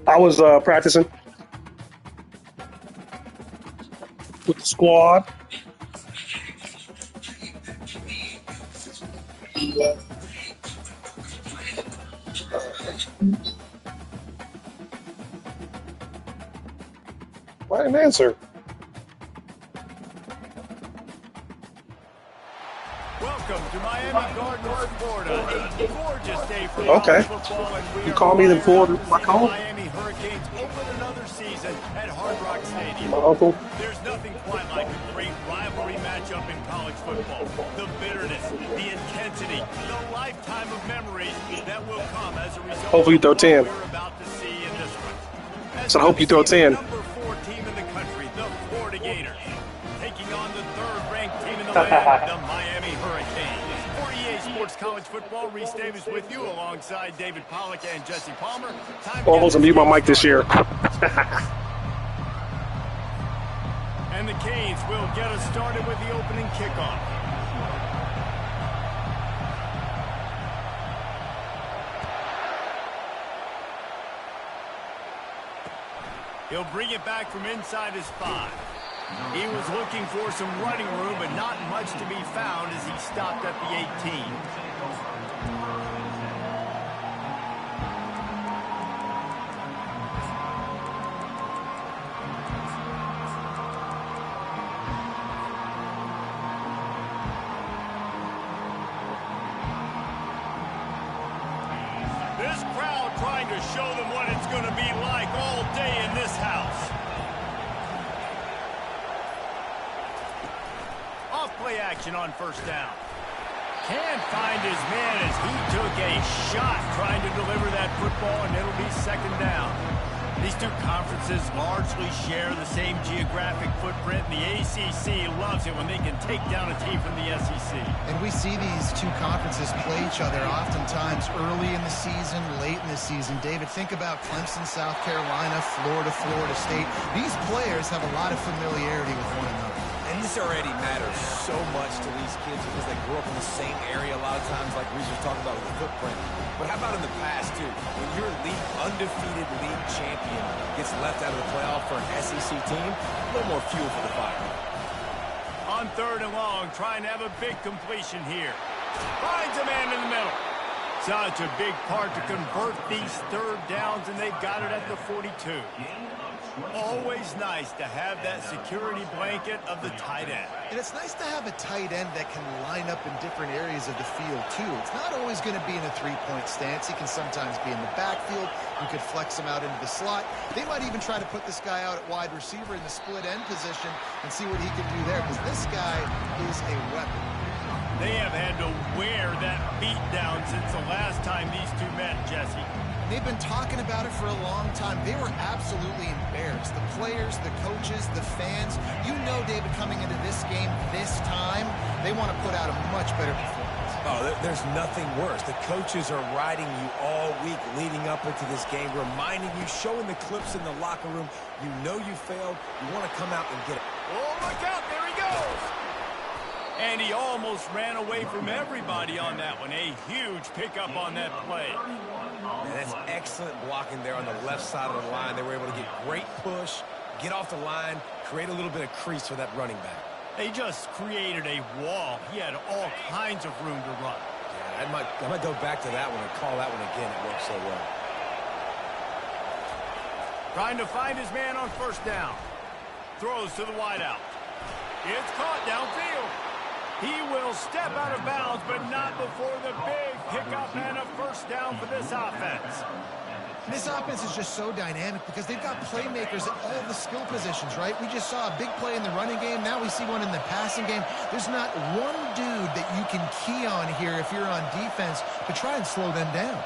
I was practicing with the squad. Why didn't answer? Welcome to Miami Gardens, Florida. A gorgeous day for Okay. football, and we You call me then forward my call. Miami Hurricanes open another season at Hard Rock Stadium. My uncle. There's nothing quite like a great rivalry matchup in college football. The bitterness, the intensity, the lifetime of memories that will come as a result. Hopefully you throw 10. We're about to see in this one. So I hope you throw 10. Number 4 team in the country, the Florida Gators, taking on the third-ranked team in the land, the Miami Hurricanes. For EA Sports College Football, Reese Davis with you alongside David Pollack and Jesse Palmer. Almost unmute my mic this year. And the Canes will get us started with the opening kickoff. He'll bring it back from inside his 5. He was looking for some running room, but not much to be found as he stopped at the 18. This crowd trying to show them what it's going to be like all day in this house. Off-play action on first down. Can't find his man as he took a shot trying to deliver that football, and it'll be second down. These two conferences largely share the same geographic footprint, and the ACC loves it when they can take down a team from the SEC. And we see these two conferences play each other oftentimes early in the season, late in the season. David, think about Clemson, South Carolina, Florida, Florida State. These players have a lot of familiarity with one another. And this already matters so much to these kids because they grew up in the same area a lot of times, like Reese was talking about with the footprint. But how about in the past, too? When your undefeated league champion gets left out of the playoff for an SEC team, a little more fuel for the fire. On third and long, trying to have a big completion here. Finds a man in the middle. Such a big part to convert these third downs, and they got it at the 42. Always nice to have that security blanket of the tight end. And it's nice to have a tight end that can line up in different areas of the field, too. It's not always going to be in a three-point stance. He can sometimes be in the backfield. You could flex him out into the slot. They might even try to put this guy out at wide receiver in the split end position and see what he can do there, because this guy is a weapon. They have had to wear that beat down since the last time these two met, Jesse. They've been talking about it for a long time. They were absolutely embarrassed. The players, the coaches, the fans. You know, David, coming into this game this time, they want to put out a much better performance. Oh, there's nothing worse. The coaches are riding you all week leading up into this game, reminding you, showing the clips in the locker room. You know you failed. You want to come out and get it. Oh, look out. There he goes. And he almost ran away from everybody on that one. A huge pickup on that play. Man, that's excellent blocking there on the left side of the line. They were able to get great push, get off the line, create a little bit of crease for that running back. They just created a wall. He had all kinds of room to run. Yeah, I might go back to that one and call that one again. It worked so well. Trying to find his man on first down. Throws to the wideout. It's caught downfield. He will step out of bounds, but not before the big pickup and a first down for this offense. This offense is just so dynamic because they've got playmakers at all the skill positions, right? We just saw a big play in the running game. Now we see one in the passing game. There's not one dude that you can key on here if you're on defense to try and slow them down.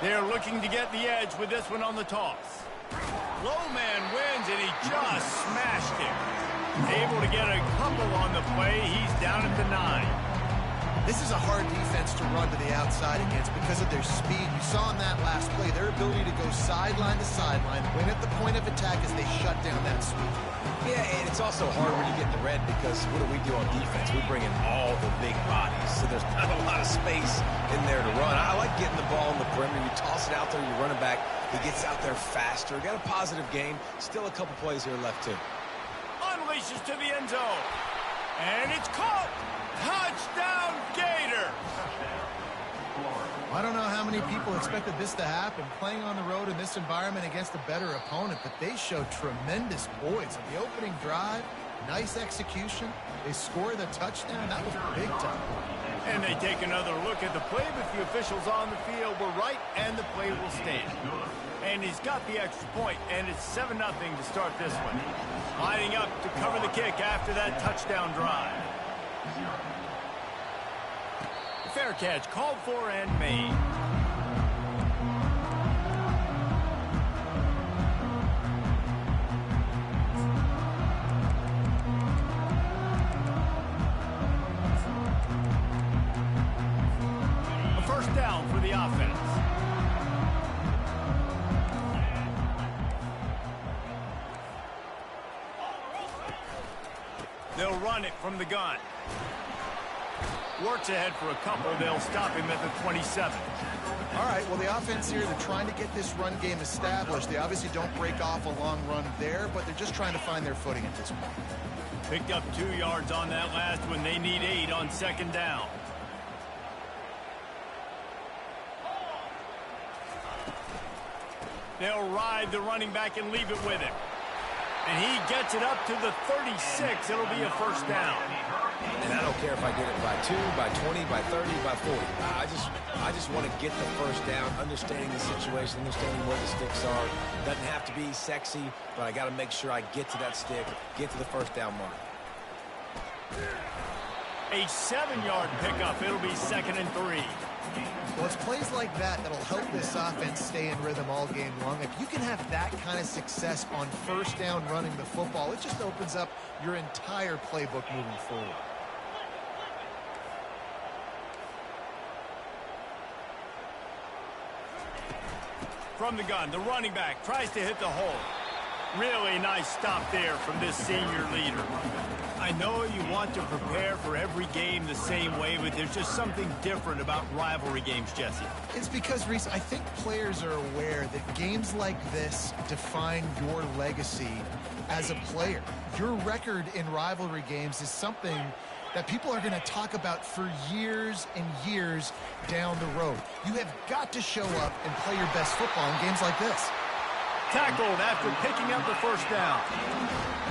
They're looking to get the edge with this one on the toss. Low man wins, and he just smashed it. Able to get a couple on the play. He's down at the 9. This is a hard defense to run to the outside against because of their speed. You saw in that last play their ability to go sideline to sideline, win at the point of attack as they shut down that sweep. Yeah, and it's also hard when you get in the red because what do on defense? We bring in all the big bodies, so there's not a lot of space in there to run. I like getting the ball in the perimeter. You toss it out there, you run it back. He gets out there faster. Got a positive game. Still a couple plays here left, too. Unleashes to the end zone. And it's caught. Touchdown, Gator. I don't know how many people expected this to happen, playing on the road in this environment against a better opponent, but they showed tremendous poise. On the opening drive, nice execution. They score the touchdown. That was big time. And they take another look at the play, but the officials on the field were right, and the play will stand. And he's got the extra point, and it's 7-0 to start this one. Lining up to cover the kick after that touchdown drive. Fair catch called for and made. A first down for the offense. They'll run it from the gun. Works ahead for a couple. They'll stop him at the 27. All right, well, the offense here, they're trying to get this run game established. They obviously don't break off a long run there, but they're just trying to find their footing at this point. Picked up 2 yards on that last one. They need 8 on second down. They'll ride the running back and leave it with him. And he gets it up to the 36. It'll be a first down. And I don't care if I get it by 2, by 20, by 30, by 40. I just want to get the first down, understanding the situation, understanding where the sticks are. Doesn't have to be sexy, but I got to make sure I get to that stick, get to the first down mark. A 7-yard pickup. It'll be 2nd and 3. Well, it's plays like that that'll help this offense stay in rhythm all game long. If you can have that kind of success on first down running the football, it just opens up your entire playbook moving forward. From the gun, the running back tries to hit the hole. Really nice stop there from this senior leader. I know you want to prepare for every game the same way, but there's just something different about rivalry games, Jesse. It's because, Reese, I think players are aware that games like this define your legacy as a player. Your record in rivalry games is something that people are going to talk about for years and years down the road. You have got to show up and play your best football in games like this. Tackled after picking up the first down.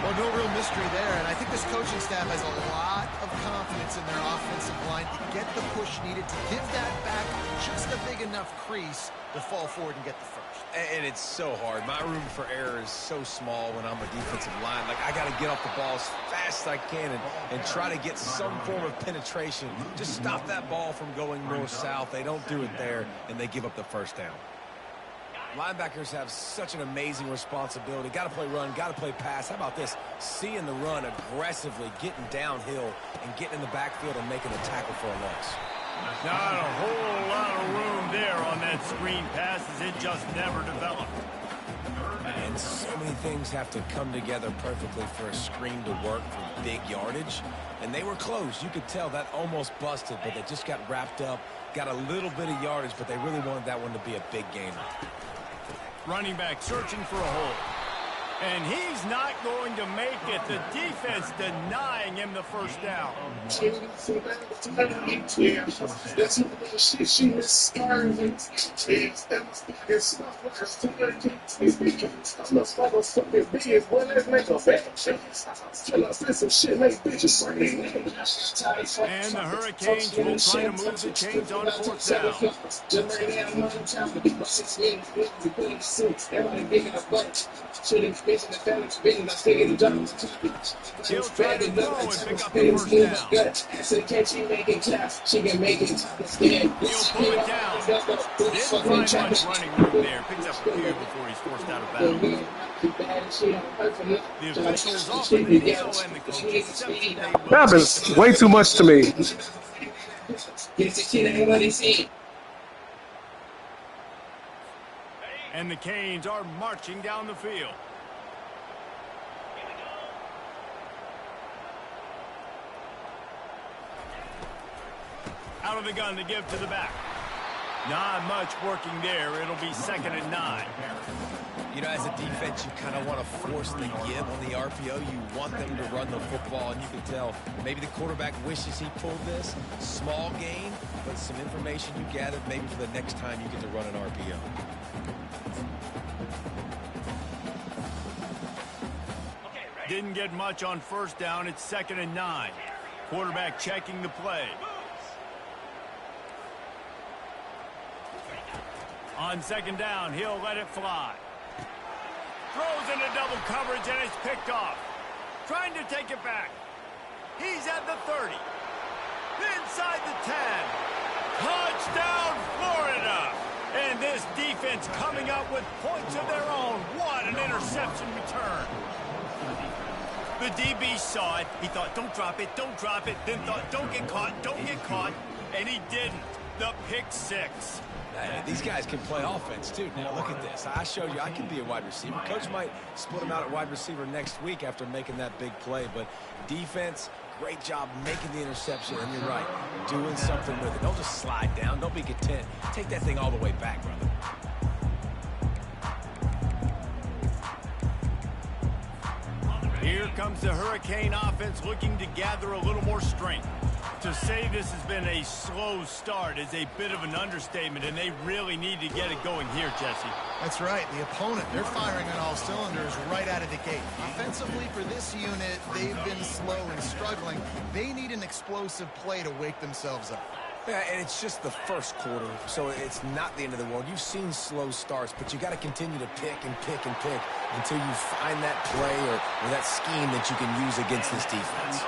Well, no real mystery there, and I think this coaching staff has a lot of confidence in their offensive line to get the push needed to give that back just a big enough crease to fall forward and get the first. And it's so hard. My room for error is so small when I'm a defensive line. Like, I got to get off the ball as fast as I can and try to get some form of penetration. Just stop that ball from going north-south. They don't do it there, and they give up the first down. Linebackers have such an amazing responsibility. Got to play run, got to play pass. How about this? Seeing the run aggressively, getting downhill, and getting in the backfield and making a tackle for a loss. Not a whole lot of room there on that screen pass as it just never developed. And so many things have to come together perfectly for a screen to work for big yardage. And they were close. You could tell that almost busted, but they just got wrapped up, got a little bit of yardage, but they really wanted that one to be a big gainer. Running back searching for a hole. And he's not going to make it. The defense denying him the first down. And the Hurricanes will try to move the chains on fourth down. He'll try to throw and pick up the first down. He'll pull it down. Didn't find much running room there. Picks up a few before he's forced out of bounds. The officials offer the deal and the coach accepts it. That happens way too much to me. And the Canes are marching down the field. Out of the gun to give to the back. Not much working there. It'll be 2nd and 9. You know, as a defense, you kind of want to force the give on the RPO. You want them to run the football, and you can tell maybe the quarterback wishes he pulled this. Small gain, but some information you gathered maybe for the next time you get to run an RPO. Didn't get much on 1st down. It's 2nd and 9. Quarterback checking the play. On 2nd down, he'll let it fly. Throws into double coverage, and it's picked off. Trying to take it back. He's at the 30. Inside the 10. Touchdown, Florida! And this defense coming up with points of their own. What an interception return. The DB saw it. He thought, don't drop it, don't drop it. Then thought, don't get caught, don't get caught. And he didn't. The pick 6. These guys can play offense, too. Now, look at this. I showed you I can be a wide receiver. Coach might split him out at wide receiver next week after making that big play. But defense, great job making the interception. And you're right, doing something with it. Don't just slide down. Don't be content. Take that thing all the way back, brother. Here comes the Hurricane offense looking to gather a little more strength. To say this has been a slow start is a bit of an understatement, and they really need to get it going here, Jesse. That's right. The opponent, they're firing on all cylinders right out of the gate. Offensively, for this unit, they've been slow and struggling. They need an explosive play to wake themselves up. Yeah, and it's just the first quarter, so it's not the end of the world. You've seen slow starts, but you got to continue to pick and pick and pick until you find that play or that scheme that you can use against this defense.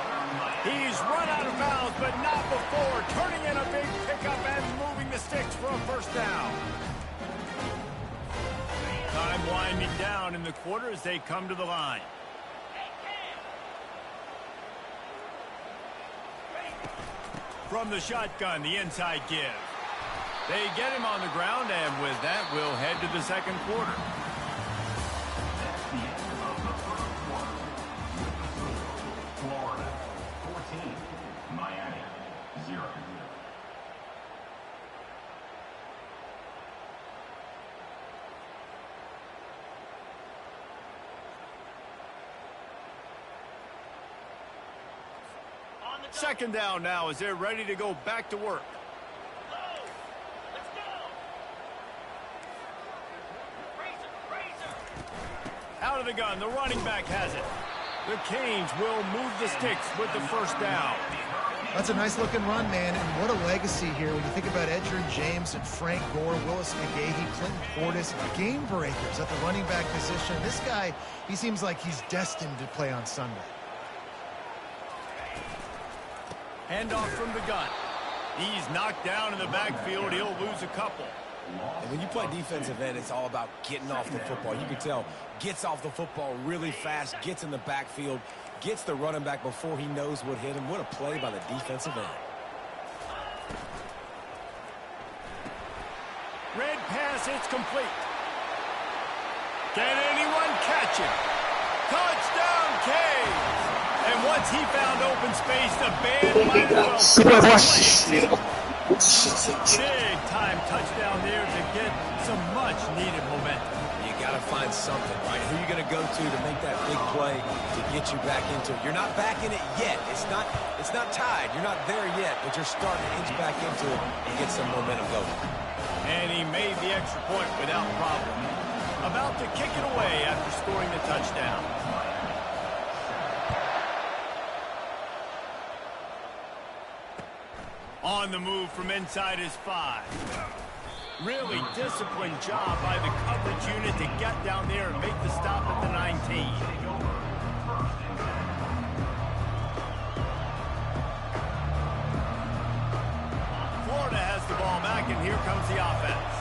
He's run out of bounds, but not before. Turning in a big pickup and moving the sticks for a 1st down. Time winding down in the quarter as they come to the line. From the shotgun, the inside give. They get him on the ground, and with that, we'll head to the 2nd quarter. Florida 14, Miami 0. Second down now as they're ready to go back to work. Out of the gun, the running back has it. The Canes will move the sticks with the 1st down. That's a nice-looking run, man, and what a legacy here when you think about Edgerrin James and Frank Gore, Willis McGahee, Clinton Portis, game breakers at the running back position. This guy, he seems like he's destined to play on Sunday. Handoff from the gun. He's knocked down in the backfield. He'll lose a couple. And when you play defensive end, it's all about getting off the football. You can tell, gets off the football really fast, gets in the backfield, gets the running back before he knows what hit him. What a play by the defensive end. Red pass, it's complete. Can anyone catch it? Touchdown, Canes! And once he found open space, the band might as well. Big time touchdown there to get some much needed momentum. You got to find something, right? Who are you going to go to make that big play to get you back into it? You're not back in it yet. It's not tied. You're not there yet, but you're starting to inch back into it and get some momentum going. And he made the extra point without problem. About to kick it away after scoring the touchdown. On the move from inside his 5. Really disciplined job by the coverage unit to get down there and make the stop at the 19. Florida has the ball back, and here comes the offense.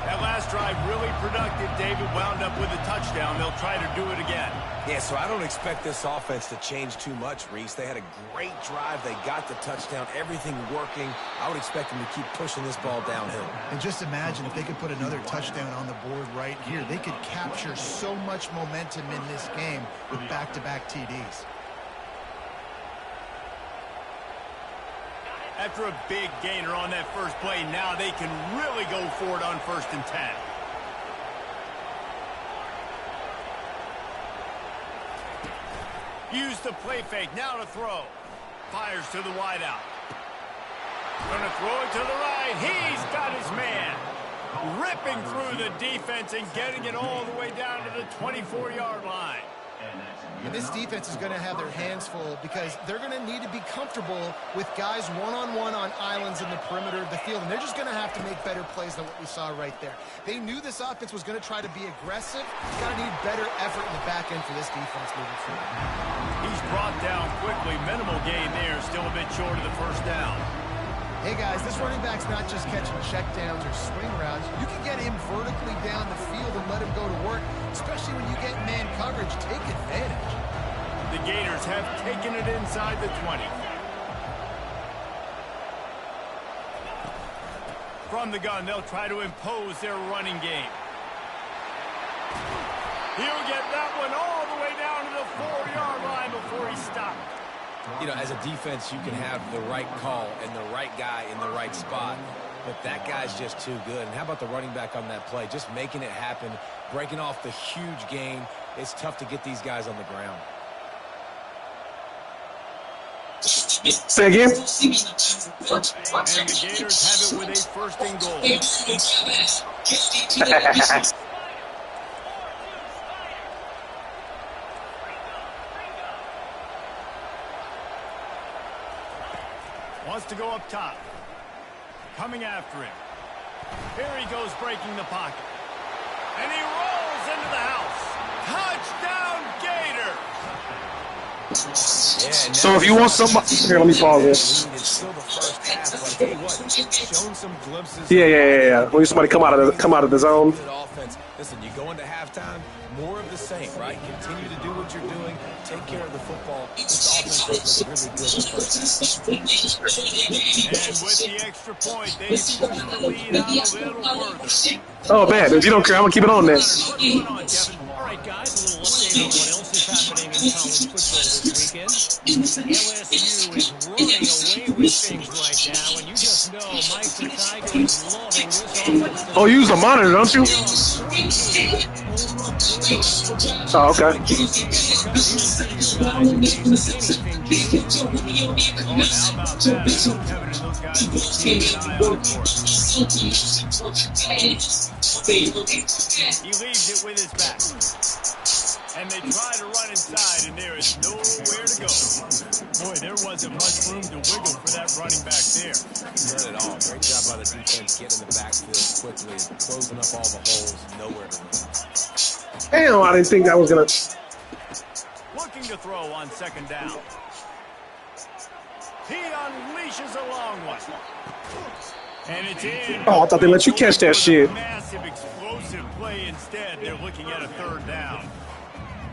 That last drive really productive, David. Wound up with a touchdown. They'll try to do it again. Yeah, so I don't expect this offense to change too much, Reese. They had a great drive. They got the touchdown. Everything working. I would expect them to keep pushing this ball downhill. And just imagine if they could put another touchdown on the board right here. They could capture so much momentum in this game with back-to-back TDs. After a big gainer on that first play, now they can really go for it on 1st and 10. Use the play fake, now to throw. Fires to the wideout. Gonna throw it to the right. He's got his man. Ripping through the defense and getting it all the way down to the 24-yard line. And this defense is going to have their hands full because they're going to need to be comfortable with guys one-on-one on islands in the perimeter of the field, and they're just going to have to make better plays than what we saw right there. They knew this offense was going to try to be aggressive. It's got to need better effort in the back end for this defense moving forward. He's brought down quickly. Minimal gain there. Still a bit short of the 1st down. Hey, guys, this running back's not just catching checkdowns or swing routes. You can get him vertically down the field and let him go to work, especially when you get man coverage. Take advantage. The Gators have taken it inside the 20. From the gun, they'll try to impose their running game. He'll get that one all the way down to the 4-yard line before he stopped. You know, as a defense, you can have the right call and the right guy in the right spot, but that guy's just too good. And how about the running back on that play? Just making it happen, breaking off the huge gain. It's tough to get these guys on the ground. Say again? And the Gators have it with a 1st and goal. Wants to go up top. Coming after him. Here he goes, breaking the pocket. And he rolls into the house. Touchdown, Gator! Yeah, So if you want somebody, here, let me pause this. It's still the 1st half, but I tell you what, shown some glimpses. Yeah. When somebody come out of the zone. Good offense. Listen, you go into halftime, more of the same, right? Continue to do what you're doing. Take care of the football. This offense looks really good at first. And with the extra point, they push the lead out a little further. Oh man, if you don't care, I'm gonna keep it on there. What's going on, Kevin? All right, guys, a little update on what else is happening in college football this weekend. LSU is running away with things right now, and you just know Mike the Tiger is loving this offense. Oh, you use a monitor, don't you? Oh, okay. He leaves it with his back. And they try to run inside, and there is nowhere to go. Boy, there wasn't much room to wiggle for that running back there. Not at all. Great job by the defense getting in the backfield quickly, closing up all the holes, nowhere to run. Damn, I didn't think I was gonna. Looking to throw on 2nd down. He unleashes a long one. And it's in. Oh, I thought they let you catch that shit. Massive explosive play instead. They're looking at a 3rd down.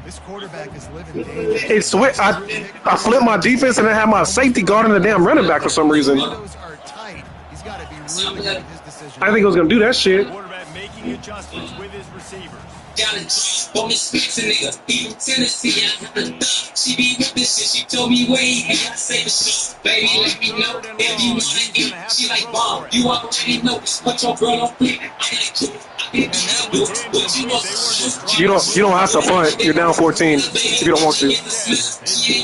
This quarterback is living dangerous. It's I flipped my defense and I had my safety guarding the damn running back for some reason. Windows are tight. He's got to be really good at his decision. I didn't think he was gonna do that shit. Quarterback making adjustments with his receivers. Got it. On Miss Spitz, nigga. Be from Tennessee. I have a thug. She be with this shit. She told me wait. I say the shit. Baby, let me know. If you want to eat, she like bomb. You already know. But your girl don't play. I like to. You don't have to punt. You're down 14 if you don't want to. That's why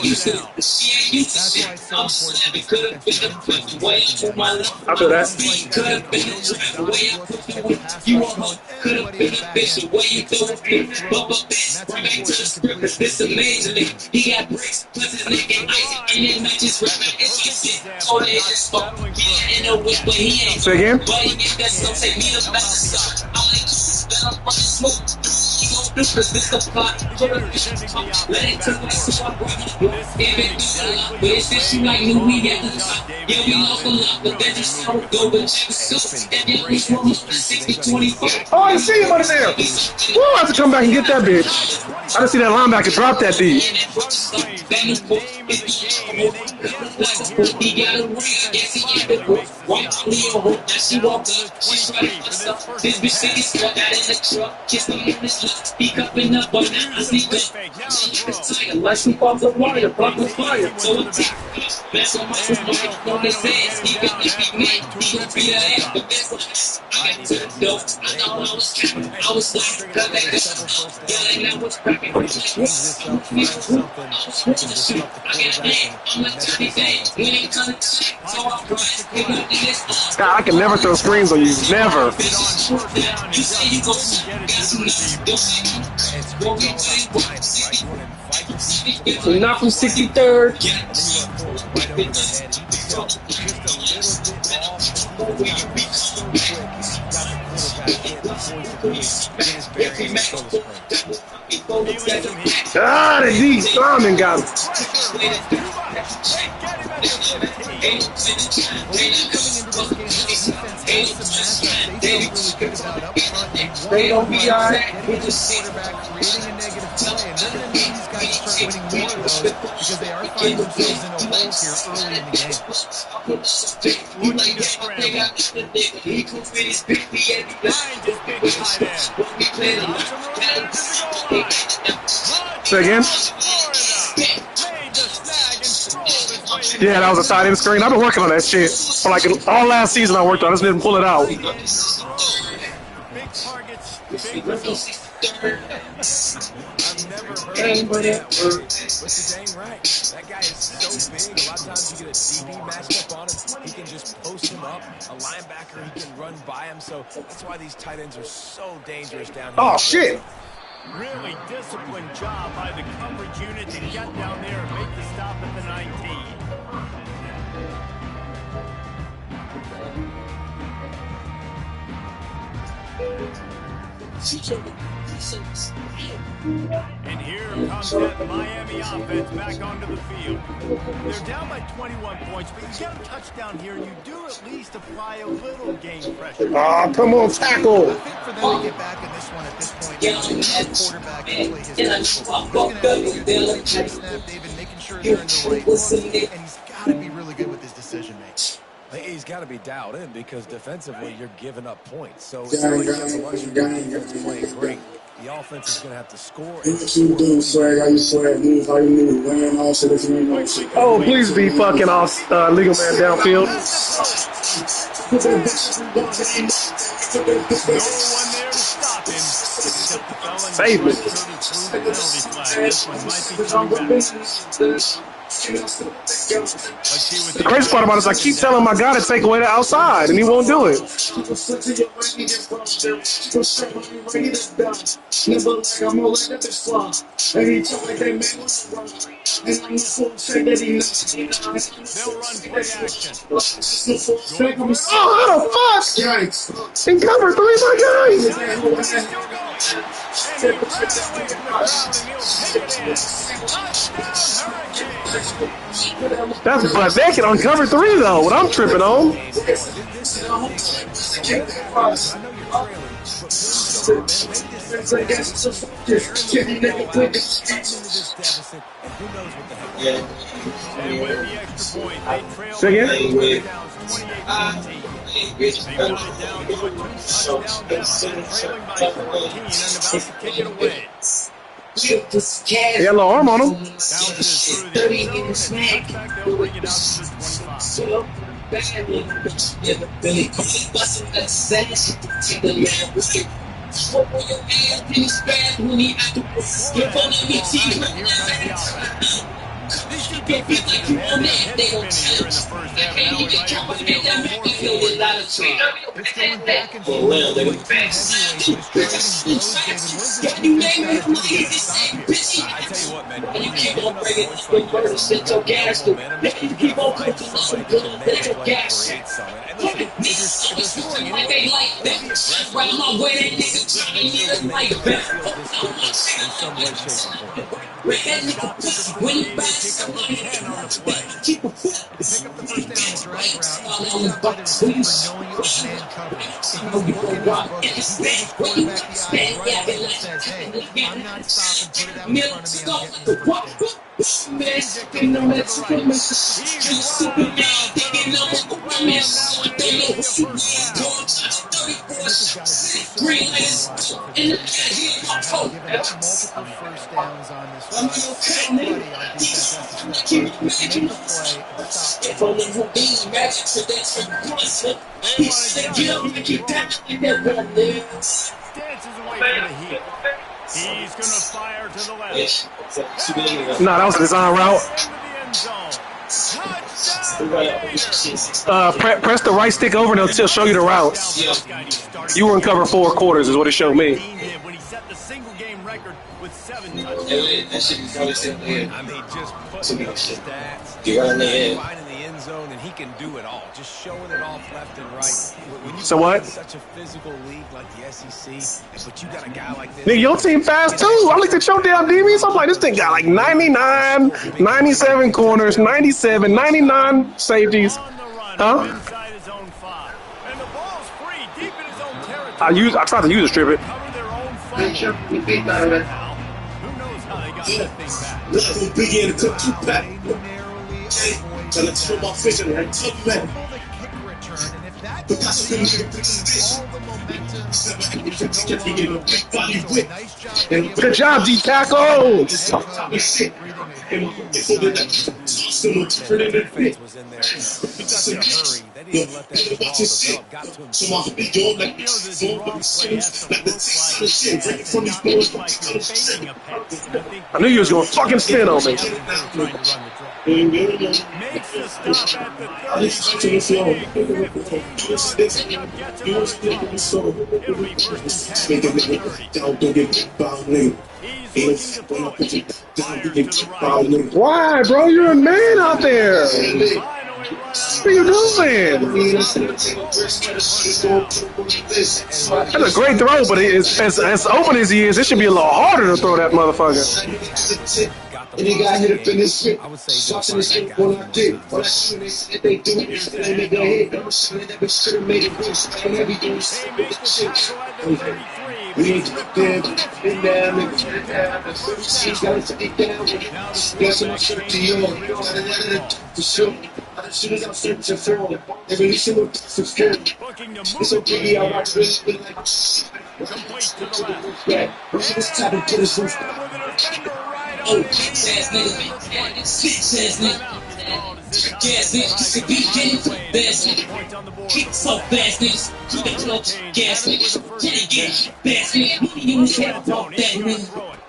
it's so important for this defense to I'll do that. It's amazing. He got bricks, plus his nigga ice, and it matches right back at shit. Oh, they just fuck. He ain't no wish, but he ain't. Say again? But he get that, so take me up back to suck. I'm like, I'm running smoke. He gon' Oh, I see him under there. Woo, I have to come back and get that bitch. I just see that linebacker drop that D. God, I can never throw screens on you. Never. Not from 63rd. Ah, the D. Simon got him. They don't be all right. Quarterback creating a negative play, and they're going to need these guys to start winning more of those because they are finding themselves in a hole here early in the game. Looking to scramble. Say again? Yeah, that was a tight end screen. I've been working on that shit for like all last season. I worked on it. I just didn't pull it out. Big targets, big results. I've never heard anybody that word, but you're dang right. That guy is so big. A lot of times you get a DB matched up on him. He can just post him up. A linebacker, he can run by him. So that's why these tight ends are so dangerous down here. Oh, shit. Really disciplined job by the coverage unit to get down there and make the stop at the 19. And here comes that Miami offense back onto the field. They're down by 21 points, but you get a touchdown here, you do at least apply a little game pressure. Ah, come on, tackle. I think for them to get back in this one at this point, the quarterback can play his best football. He's going to have to get the snap, David, making sure they're in the right look, and he's got to be really good with his decision making. He's got to be dialed in because defensively you're giving up points. So it's not like you have the luxury of defense playing great. The offense is going to have to score. Oh, please be fucking off legal man downfield. No one there to stop him. Save me. This one might be coming back. The crazy part about it is I keep telling my guy to take away the outside, and he won't do it. They'll run play action. Oh, how the fuck? In cover 3, my guy. That's butt naked on cover 3, though, what I'm tripping on. Say again? He had a little arm on him. like they like that. Right my way, that nigga trying to like that. That nigga pussy when he back. Keep a foot. Pick up the first down the drag route. Good job by the receiver knowing it was man coverage. If he's looking his book, he gives his quarterback the eyes right away and says, hey, I'm not stopping, put it out in front of me, I'm getting the first down. Giving up multiple first downs on this drive. Somebody on defense has to step up, make a play, Dances away from the heat. He's going to fire to the left. No, that was a design route. Press the right stick over and it'll show you the routes. You were in cover 4 quarters is what it showed me. When he set the single game record with 7 touchdowns. I mean, just putting up stats. Finding the end zone, and he can do it all. Just showing it off left and right. So what? Such a physical league like the SEC, but you got a guy like this. Nigga, your team fast too. I looked at your damn DBs. I'm like, this thing got like 99, 97 corners, 97, 99 safeties. Huh? Inside his own 5. And the ball's free, deep in his own territory. I tried to use a strip it. Cover their own fumble. Who knows how they got that thing back? Tell it to my vision, right? Tell me that. And if that all the momentum, nice job. Good job, D tackle. Defense was in there. Such a hurry. They didn't let that ball develop. Got to him. I knew you was gonna fucking spin on me. Makes the stop at the 33. It'll be first and 10 from the 30. He's looking to throw. Fires to the right. Why, bro? You're a man out there. What are you doing? That's a great throw, but as open as he is, it should be a little harder to throw that motherfucker. And they got hit up in this shit. I would say Shots in this shit when I did. All that shit they said they do it. They make their head. I'm shit that should have made it worse. And every doing shit. We ain't there. In there, nigga. She's got to take down. That's my shirt to you. For sure. As soon as I'm searching for it, they release it with subscribe. It's so pretty, I watch really like. Yeah, we should just tap into this roof. Oh, bitch ass nigga, bitch ass nigga. Gas niggas, we getting for best nigga. Kick so fast niggas, keep it close. Gas niggas, get fast nigga. Money in his head about that nigga.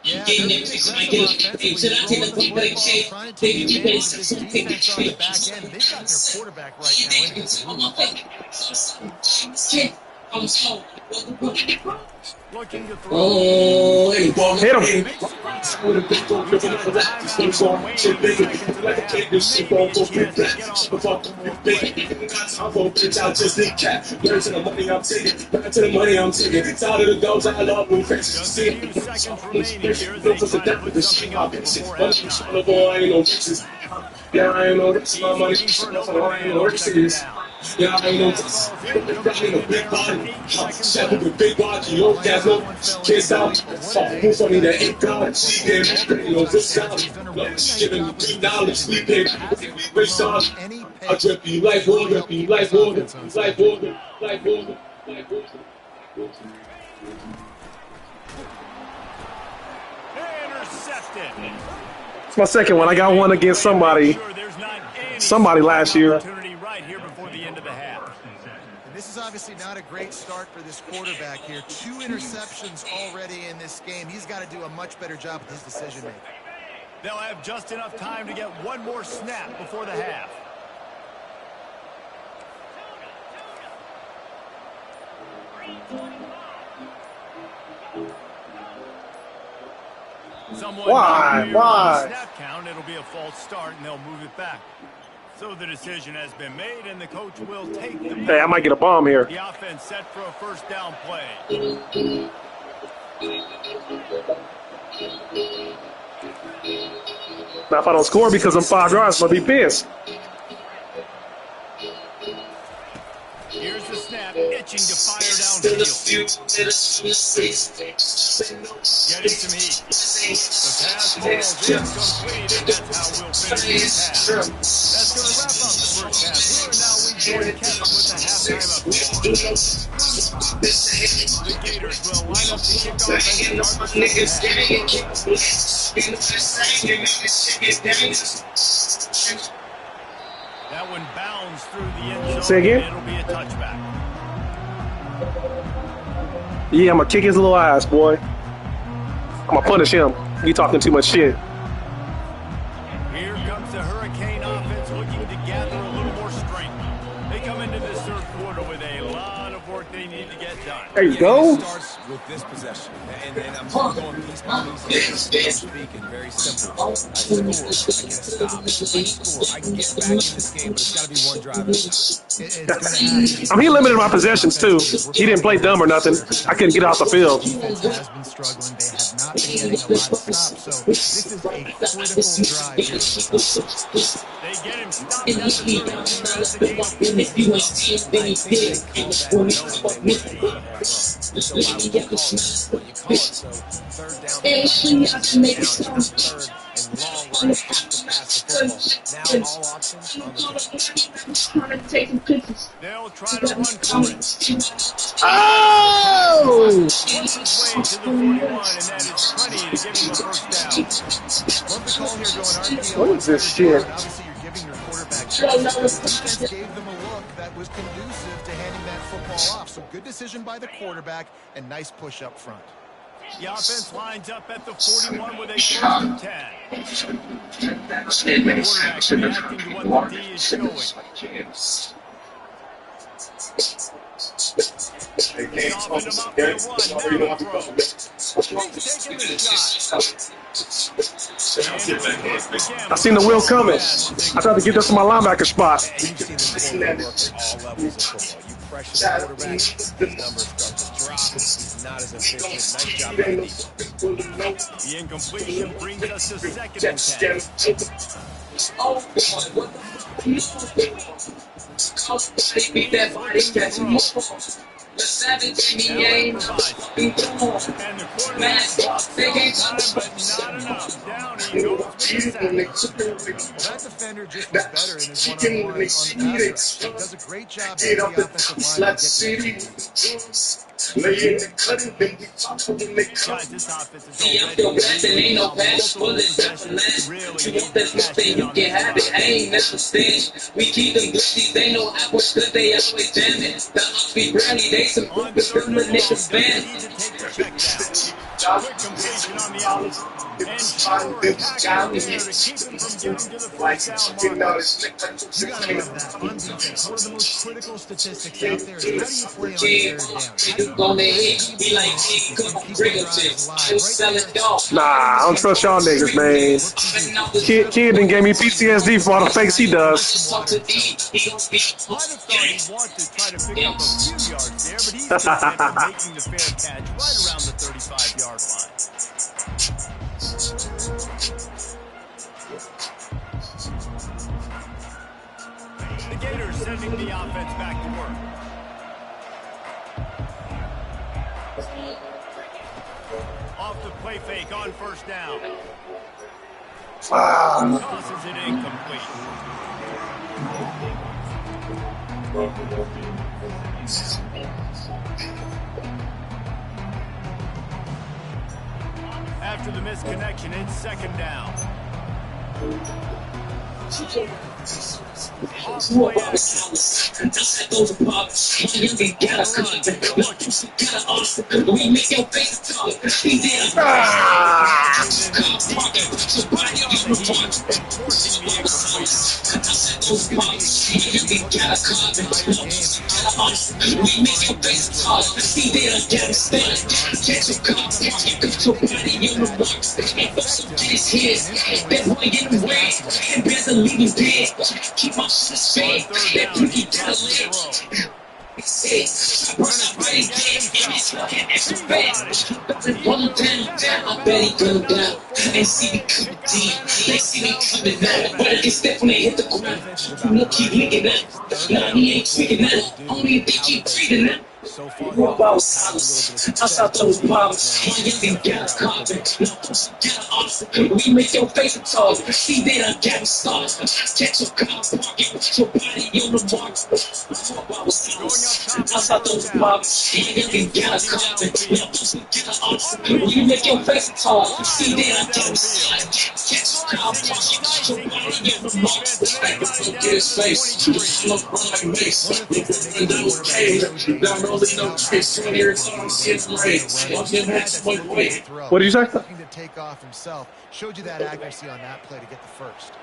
Getting that picture, I get it. Hey, should I take a quick break? Hey, baby, you better say something. Take the trip. I'm slow. Oh, hit him. Yeah, I ain't know this. My money, I ain't know this. Yeah, I ain't know this. Big body, chef with big body, you don't have no can't stop. Who's on me that ain't God? She gave me, you know, this guy. She giving me $3, we pay, we waste on. I drip you like water, like water, like water, like water, like water. Intercepted. It's my second one. I got one against somebody last year. Right here before the end of the half. This is obviously not a great start for this quarterback here. 2 interceptions already in this game. He's got to do a much better job with his decision making. They'll have just enough time to get one more snap before the half. Why? Why? Snap count, it'll be a false start, and they'll move it back. So the decision has been made, and the coach will take the Hey, I might get a bomb here. The offense set for a first down play. Now, if I don't score because I'm 5 yards, I'm going to be pissed. Here's the snap, itching to fire downfield. Getting some heat. The pass ball is incomplete, and that's how we'll finish this half. That's going to wrap up the first half here, and now we join Kevin with the halftime update. The Gators will line up the kickoff and start the second half. That one bounds through the end zone. Say again? It'll be a touchback. Yeah, I'm going to kick his little ass, boy. I'm going to punish him. You talking too much shit. Here comes the Hurricane offense looking to gather a little more strength. They come into this third quarter with a lot of work they need to get done. There you go. It starts with this possession. And I'm going piece by piece. Speaking very simple. I score. I can stop. I score. I can get back in this game, but it's got to be one drive at a time. He limited my possessions, too. He didn't play dumb or nothing. I couldn't get off the field. Defense has been struggling. They have not been getting a lot of stops. So this is a critical drive here. They get him stopped at the 32. They'll try to run coverage. Oh! Works his way to the 41, and that is plenty to give him a first down. Love the call here going RPO. What is this shit? Obviously, you're giving your quarterback chances. The defense gave them a look that was conducive to handing that football off. So good decision by the quarterback and nice push up front. The offense lines up at the 41 with a first and 10. Quarterback reacting to what the D is showing. They open him up to run, now throw. He's taking the shot. I seen the wheel coming. I tried to get this to my linebacker spot. You've seen them work at all levels of football. You pressure the quarterback, his numbers start to drop. He's not as efficient. Nice job by the defense. The incompletion brings us to second and 10. The savage in the aim. And the quarterback drops it on time, but not enough. Down he goes with the sack. That defender just was better in his one-on-one on the pass. He does a great job getting the offensive line to get to Guys, this offense is already ain't no pass bullets that last. You want that nothing, you can have it. I ain't never stand. We keep them glitzies, they know I work good, they always jam it. The ops be brownie, they some hoopers from the niggas band. Quick completion on the out. And sure, tackle here to keep him from getting to the first down marker. You gotta love that. On defense, one of the most critical statistics out there is how do you play on third down? Nah, I don't trust y'all niggas, man. Kid done gave me PTSD for all the fakes he does. Might have thought he'd want to try to pick up a few yards there, but he's content with making the fair catch right around the 35-yard line. The Gators sending the offense back to work. Off the play fake on first down. Tosses it incomplete. After the misconnection, it's second down. Off-play action. We make your face talk. See they don't get stand. Catch your car, you got your body on the rocks. And for some this here, that boy in the way. And better leave him dead. Keep my shit straight. That pretty got I bet he go down. They see me coming deep. They see me coming out. But I can step when they hit the ground. You keep licking out. Nah, he ain't tweaking out. Only think he treating out. What about silence? Outside those bombs, my youngin' got a carbon. Now pussy got an arson. We make your face a tall. See they done got me started. Catch your car parking with your body on the mark. What about silence? Outside those bombs, my youngin' got a carbon. Now pussy got an arson. We make your face a tall. See they done got me started. Catch your car parking with your body on the mark. Back up and get his face. Smoke like mace. And that was cave. Down only no trace on here, it's on shit race. What did you say? Looking to take off himself. Showed you that accuracy on that play to get the first.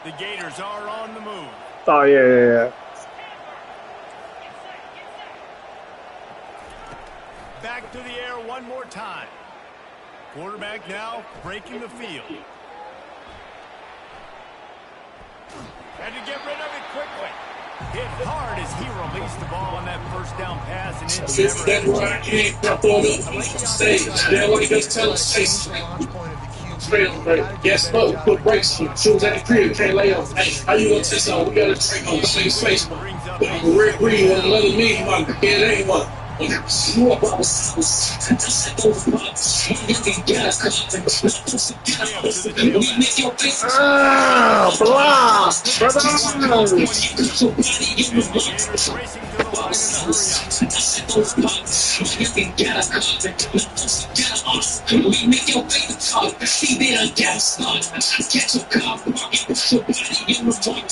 The Gators are on the move. Oh, yeah. Back to the air one more time. Quarterback now breaking the field. Had to get rid of it quickly. Hit hard as he released the ball on that first down pass and it That's why I can't jump on the stage. They're like us tell us face. Guess what? Put brakes on. Shoes at the crib, can't lay on. Hey, how you gonna test on? We gotta train on the same face. Red green, one another me, man. It ain't one. What about silence? Outside those bombs, my youngin' got a carbon. Pussy got an arson. We make your face a tall. Blah! Brother! We make your baby talk. See they done got started. Catch your car parking with your body in the dark.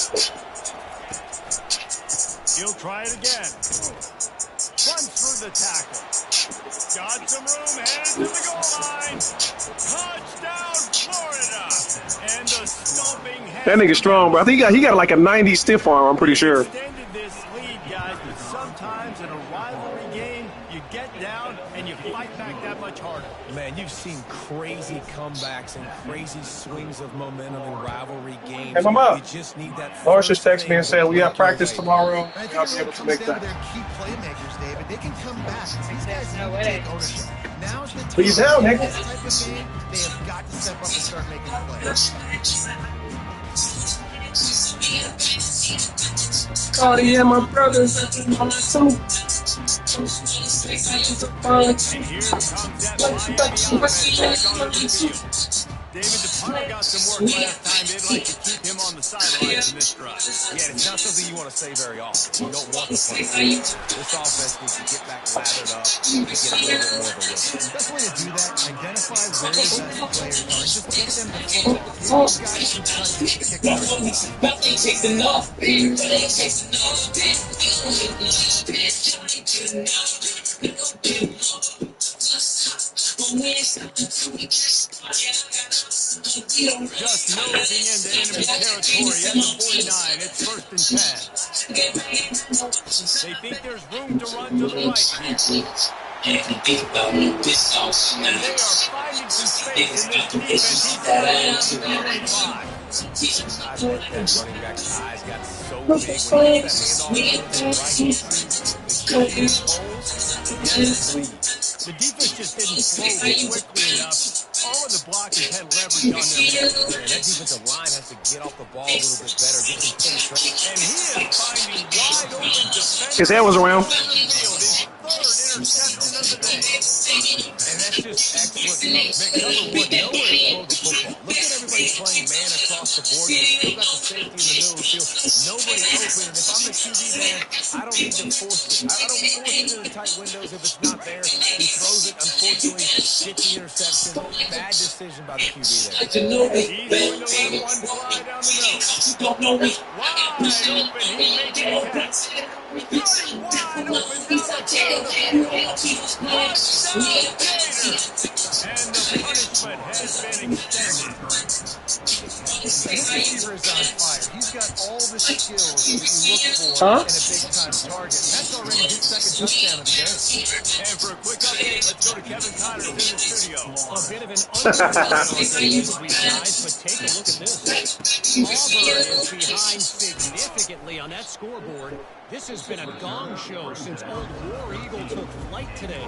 He'll try it again. Runs through the tackle. Got some room, heads to the goal line. Touchdown, Florida. And the stomping head. That nigga strong, bro. I think he got like a 90 stiff arm, I'm pretty sure. Extended this lead, guys, but sometimes in a rivalry game, you get down and you fight back that much harder. Man, you've seen crazy comebacks and crazy swings of momentum in rivalry games. Hey, Mama. You just need that. Lawrence just texted me and said we have practice tomorrow. I think I'll it be really able to comes make down to that. their key playmakers, David. They can come back. These guys need to take ownership. Now's the time. Please down, nigga. This type of game, they have got to step up and start making plays. Oh yeah, my brothers up in my too. And here comes that Miami offense back on the field. David, the punter got some work last time. They'd like to keep him on the sidelines in this drive. Yeah, it's not something you want to say very often. You don't want to play. This offense needs to get back lathered up and get a little bit more of a lift. The best way to do that, identify where the best players are and just get them the football. These guys can tell you to kick the Nothing takes enough. Just nosing into enemy territory at the 49. It's 1st and 10. They think there's room to run to the right here. And they are finding some space in this defense. He's running Running back's eyes got so big when he put The defense just didn't slow quickly enough. All of the blockers had leverage on them. that defensive line has to get off the ball a little bit better, get some penetration. And he is finding wide open defense. His head was around. His third interception of the day. And that's just excellent stuff. Cover one, nowhere to throw the football. Look at everybody playing man across the board. You still got the safety in the middle of the field. Nobody open. And if I'm the QB man, I don't need to force it. I don't force it into the tight windows if it's not there. He throws it, unfortunately, gets the interception. Bad decision by the QB there. He's going to let one fly down the nose. Wide open. He's making a catch. Running wide open down the field. Touchdown, Gators. And the punishment has been extended. This receiver is on fire. He's got all the skills that you look for in a big big-time target. That's already his second touchdown of the game. And for a quick update, let's go to Kevin Connors in the studio. A bit of an understatement on both of these guys, but take a look at this. Auburn is behind significantly on that scoreboard. This has been a gong show since old War Eagle took flight today.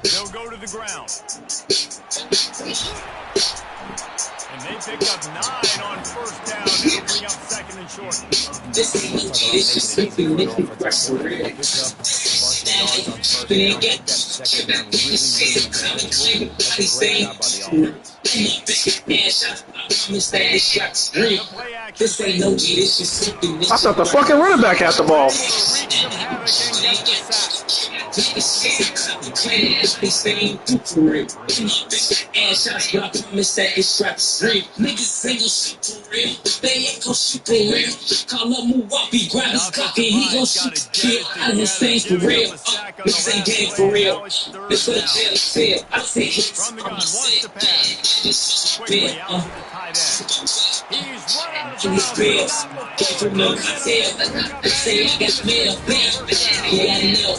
They'll go to the ground. And they pick up 9 on first down. It'll bring up second and short. I thought the fucking running back had the ball. Niggas ain't gon' shoot for real. They ain't gon' shoot for real. Call up Milwaukee, grab his cocky, he gon' shoot the kill. I don't say for real. This ain't game for real. This for the jail cell. I say hits From the on gun, the wants to set. pass. This Quickly is out real. to the tight end. He's run out of Give me bounds. spills. Came from the hotel. I say I got mail. Yeah, I know.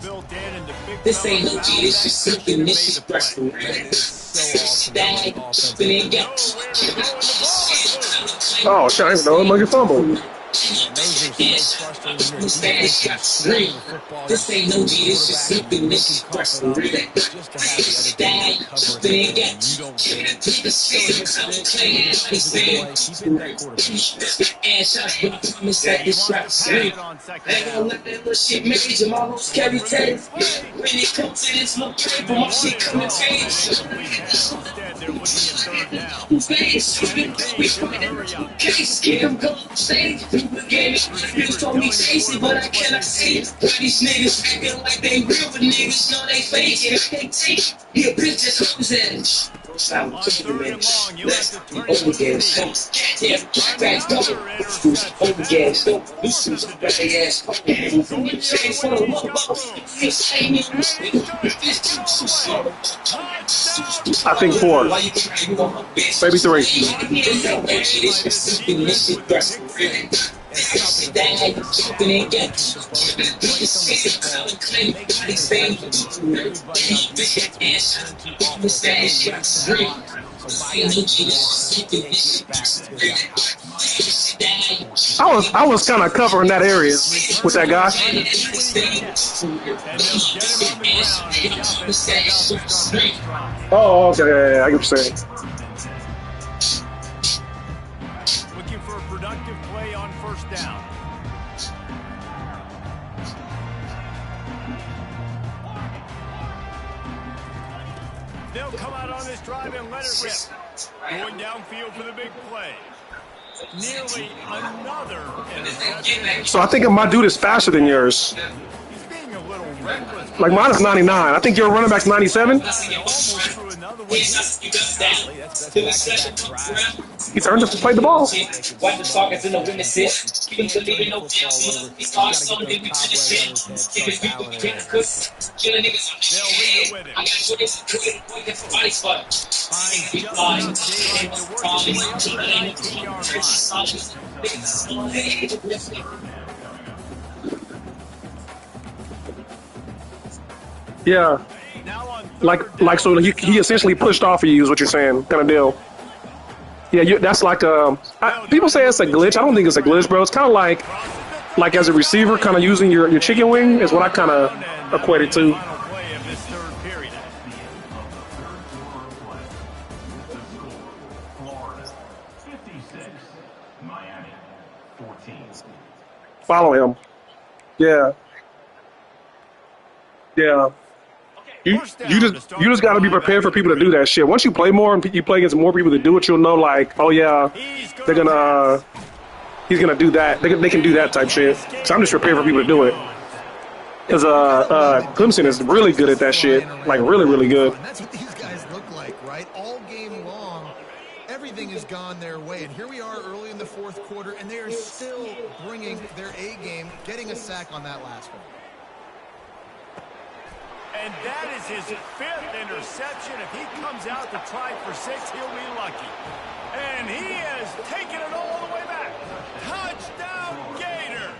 Built in and the big This ain't no fellas G, this just something, this is brush for real. Stag, spinning gap. Oh, shit, I didn't know it. Look at fumble. This ain't no G, this just something, this is brush for real. Stag, spinning gap. Ass out, but I promise that this rap is real. I ain't gonna let that little shit major, my hoes carry tails. When it comes to this little paper, my shit coming page. Instead, they're looking at third down. Case, get him go stage. Niggas told me chasing, but I cannot see it. These niggas acting like they real, but niggas know they fake it. I can't take it. He a bitch just hoes at it. Stop On with the third man. and long, you'll have to turn Over it again, to yeah, back up. Over again, so this is the bad ass. Change for the motherfucker. I think 4. Maybe 3. I was kind of covering that area with that guy. Oh, okay, yeah, I get what you're saying. Looking for a productive play on first down. They'll come out on this drive and let it rip. Going downfield for the big play. Nearly another interception. So I think my dude is faster than yours. He's being a little reckless. Like mine is 99. I think your running back's 97. Almost threw another one. He's earned to play the ball. Wipe the sockets in the witnesses. Keep them believing no damn. These are something we to the shit. Keep it people can't cook. Killing niggas on the head. I got what it's good. Boy, that's a body spot. Big line. Yeah. Like so he essentially pushed off of you is what you're saying, kind of deal. Yeah, that's like people say it's a glitch. I don't think it's a glitch, bro. It's kind of like as a receiver, kind of using your chicken wing is what I kind of equate it to. Follow him. Yeah. Yeah. You just got to be prepared for people to do that shit. Once you play more and you play against more people that do it, you'll know like, oh yeah, he's gonna do that. They can do that type shit. So I'm just prepared for people to do it. Because Clemson is really good at that shit. Like really, really good. That's what these guys look like, right? All game long, everything has gone their way. And here we are early in the fourth quarter, and they are still bringing their A game, getting a sack on that last one. And that is his 5th interception. If he comes out to try for 6, he'll be lucky. And he has taken it all the way back. Touchdown, Gator.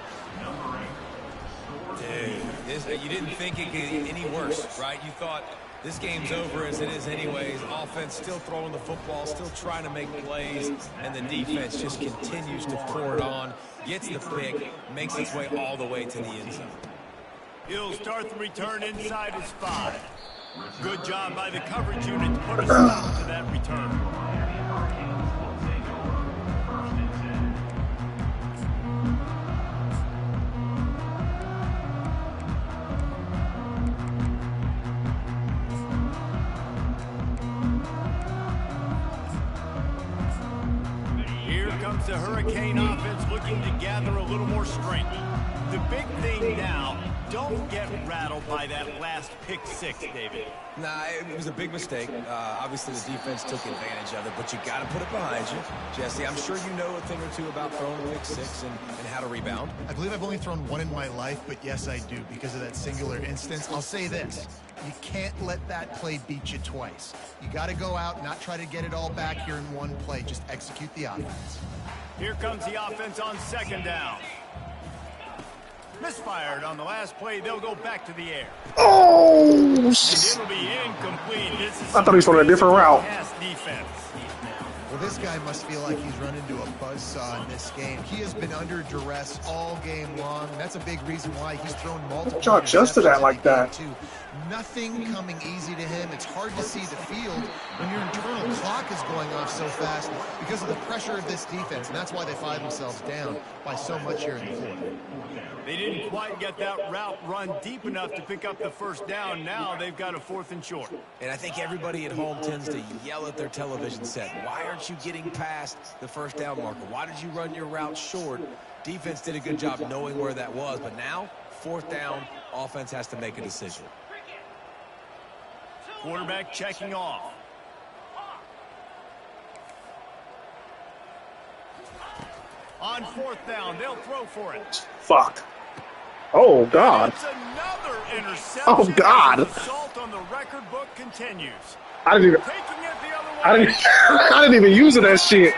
Dude, you didn't think it could get any worse, right? You thought this game's over as it is anyways. Offense still throwing the football, still trying to make plays, and the defense just continues to pour it on, gets the pick, makes its way all the way to the end zone. He'll start the return inside his 5. Good job by the coverage unit to put a stop to that return. Here comes the Hurricane offense looking to gather a little more strength. The big thing now, don't get rattled by that last pick 6, David. Nah, it was a big mistake. Obviously, the defense took advantage of it, but you got to put it behind you. Jesse, I'm sure you know a thing or two about throwing pick 6 and how to rebound. I believe I've only thrown one in my life, but yes, I do because of that singular instance. I'll say this. You can't let that play beat you twice. You got to go out, not try to get it all back here in one play. Just execute the offense. Here comes the offense on 2nd down. Misfired on the last play. They'll go back to the air. Oh, shit. It'll be incomplete. This is I thought he was on a different route. Pass defense. Well, this guy must feel like he's run into a buzzsaw in this game. He has been under duress all game long, and that's a big reason why he's thrown multiple. Y'all adjusted that like that. Too. Nothing coming easy to him. It's hard to see the field when your internal clock is going off so fast because of the pressure of this defense, and that's why they find themselves down by so much here in the 4th. They didn't quite get that route run deep enough to pick up the 1st down. Now they've got a 4th and short. And I think everybody at home tends to yell at their television set. Why aren't you getting past the 1st down marker? Why did you run your route short? Defense did a good job knowing where that was, but now 4th down, offense has to make a decision. Quarterback checking off. On 4th down, they'll throw for it. Fuck. Oh, God. It's another interception. Oh, God. The assault on the record book continues. I didn't even. Taking it the other way. I didn't even use it that shit.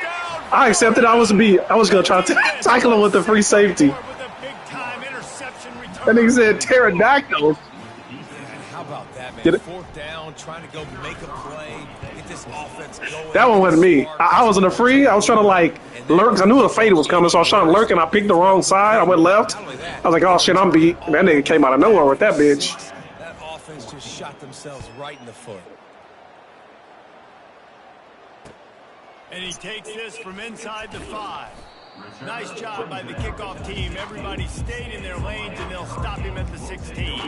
I accepted. I was gonna try to tackle him with the free safety. That nigga said pterodactyl. How about that, man? 4th down, trying to go make a play, get this offense going. That one wasn't me. I was in the free. I was trying to like lurk because I knew the fade was coming, so I was trying to lurk and I picked the wrong side. I went left. I was like, oh shit, I'm beat. And that nigga came out of nowhere with that bitch. That offense just shot themselves right in the foot. And he takes this from inside the 5. Nice job by the kickoff team. Everybody stayed in their lanes, and they'll stop him at the 16.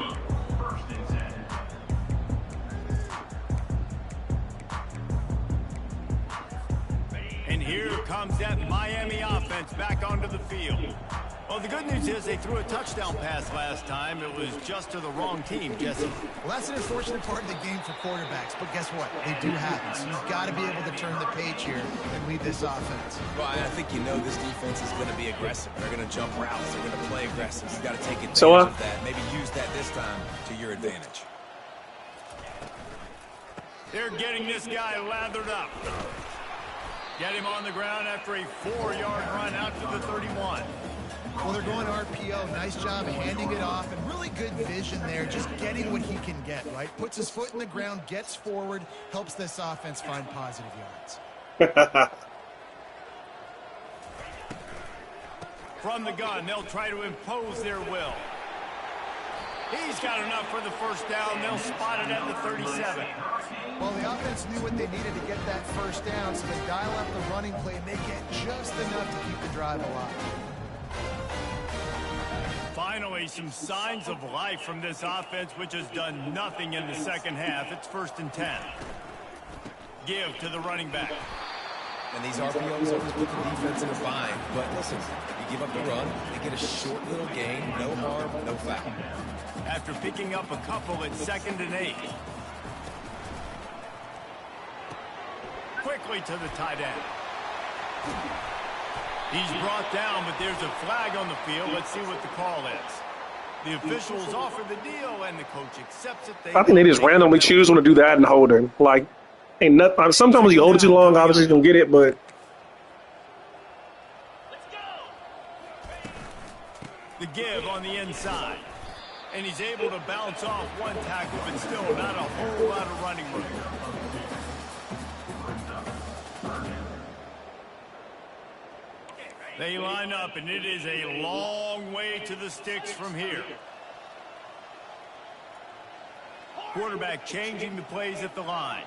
And here comes that Miami offense back onto the field. Well, the good news is they threw a touchdown pass last time. It was just to the wrong team, Jesse. Well, that's an unfortunate part of the game for quarterbacks, but guess what? They do happen. So you've got to be able to turn the page here and lead this offense. Well, I think you know this defense is going to be aggressive. They're going to jump routes. They're going to play aggressive. You've got to take advantage of that. Maybe use that this time to your advantage. They're getting this guy lathered up. Get him on the ground after a 4-yard run out to the 31. Well, they're going RPO. Nice job handing it off, and really good vision there, just getting what he can get, right? Puts his foot in the ground, gets forward, helps this offense find positive yards. From the gun, they'll try to impose their will. He's got enough for the 1st down. They'll spot it at the 37. Well, the offense knew what they needed to get that 1st down, so they dial up the running play, and they get just enough to keep the drive alive. Finally, some signs of life from this offense, which has done nothing in the 2nd half. It's 1st and 10. Give to the running back. And these RPOs always put the defense in a bind. But listen, you give up the run, they get a short little gain, no harm, no foul. After picking up a couple at 2nd and 8. Quickly to the tight end. He's brought down, but there's a flag on the field. Let's see what the call is. The officials offer the deal, and the coach accepts it. I think they just randomly choose when to do that and holding. Like, ain't nothing. Sometimes you hold it too long, obviously you don't get it, but. The give on the inside. And he's able to bounce off one tackle, but still not a whole lot of running room. They line up, and it is a long way to the sticks from here. Quarterback changing the plays at the line.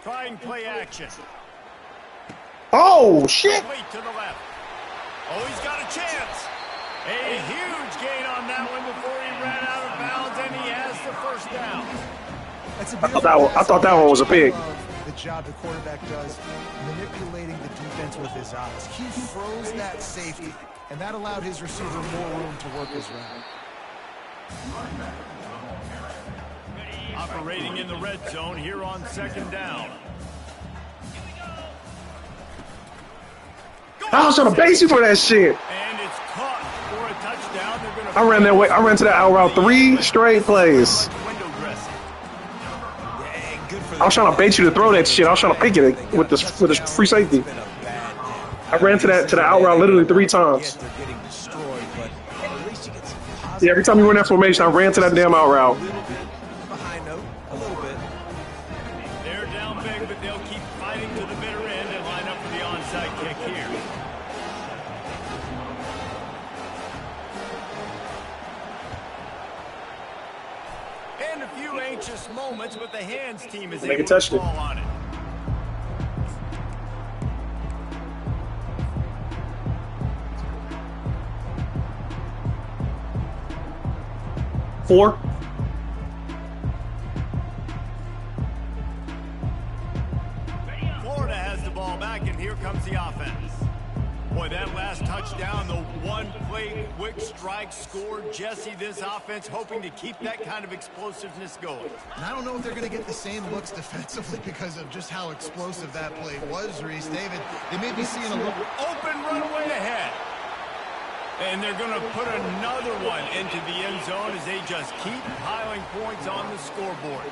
Trying play action. Oh, shit! Wait to the left. Oh, he's got a chance. A huge gain on that one before he ran out of bounds, and he has the first down. I thought that one was a pick. The job the quarterback does, manipulating the defense with his eyes. He froze that safety, and that allowed his receiver more room to work his route. Operating in the red zone here on second down. I was trying to base you for that shit. And it's caught for a touchdown. They're gonna I ran that way. I ran to that out route 3 straight plays. window dressing. I was trying to bait you to throw that shit. I was trying to pick it with the free safety. I ran to the out route literally 3 times. Yeah, every time you run that formation, I ran to that damn out route. They're down big, but they'll keep fighting to the bitter end and line up for the onside kick here. And a few anxious moments, but the hands team is able to fall on it. Four. Florida has the ball back, and here comes the offense. Boy, that last touchdown, the one-play quick strike scored. Jesse, this offense hoping to keep that kind of explosiveness going. And I don't know if they're going to get the same looks defensively because of just how explosive that play was, Reese. David, they may be seeing a little open runway ahead. And they're going to put another one into the end zone as they just keep piling points on the scoreboard.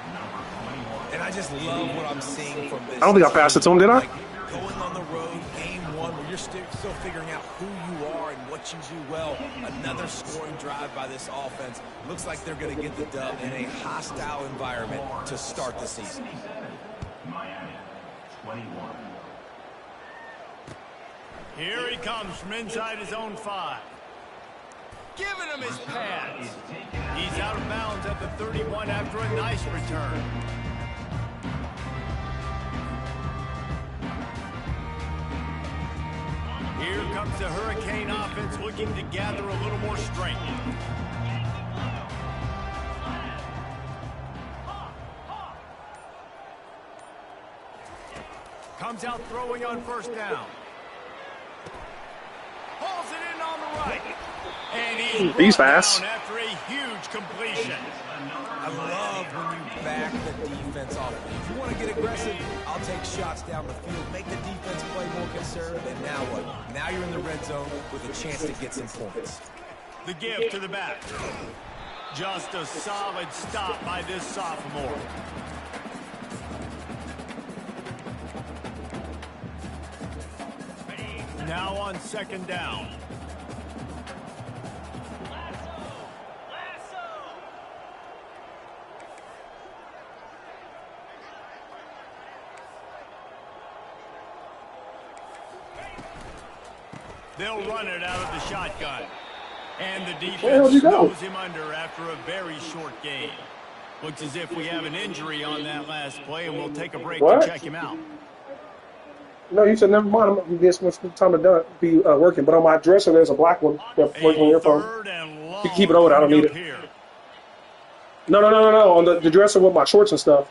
And I just love what I'm seeing from this. I don't think I passed it to him, did I? Like going on the road, game one, where you're still figuring out who you are and what you do well. Another scoring drive by this offense. Looks like they're going to get the dub in a hostile environment to start the season. Miami, 21. Here he comes from inside his own 5. Giving him his pads. He's out of bounds at the 31 after a nice return. Here comes the Hurricane offense looking to gather a little more strength. Comes out throwing on first down. Pulls it in on the right. And he's fast. After a huge completion. I love when you back the defense off. If you want to get aggressive, I'll take shots down the field, make the defense play more conservative, and now what? Now you're in the red zone with a chance to get some points. The give to the back. Just a solid stop by this sophomore. Now on second down. They'll run it out of the shotgun. And the defense throws him under after a very short game. Looks as if we have an injury on that last play, and we'll take a break to check him out. No, you said never mind. I'm this much time to be working, but on my dresser there's a black one that's working on your phone. You can keep it over. I don't need it. No. On the dresser with my shorts and stuff.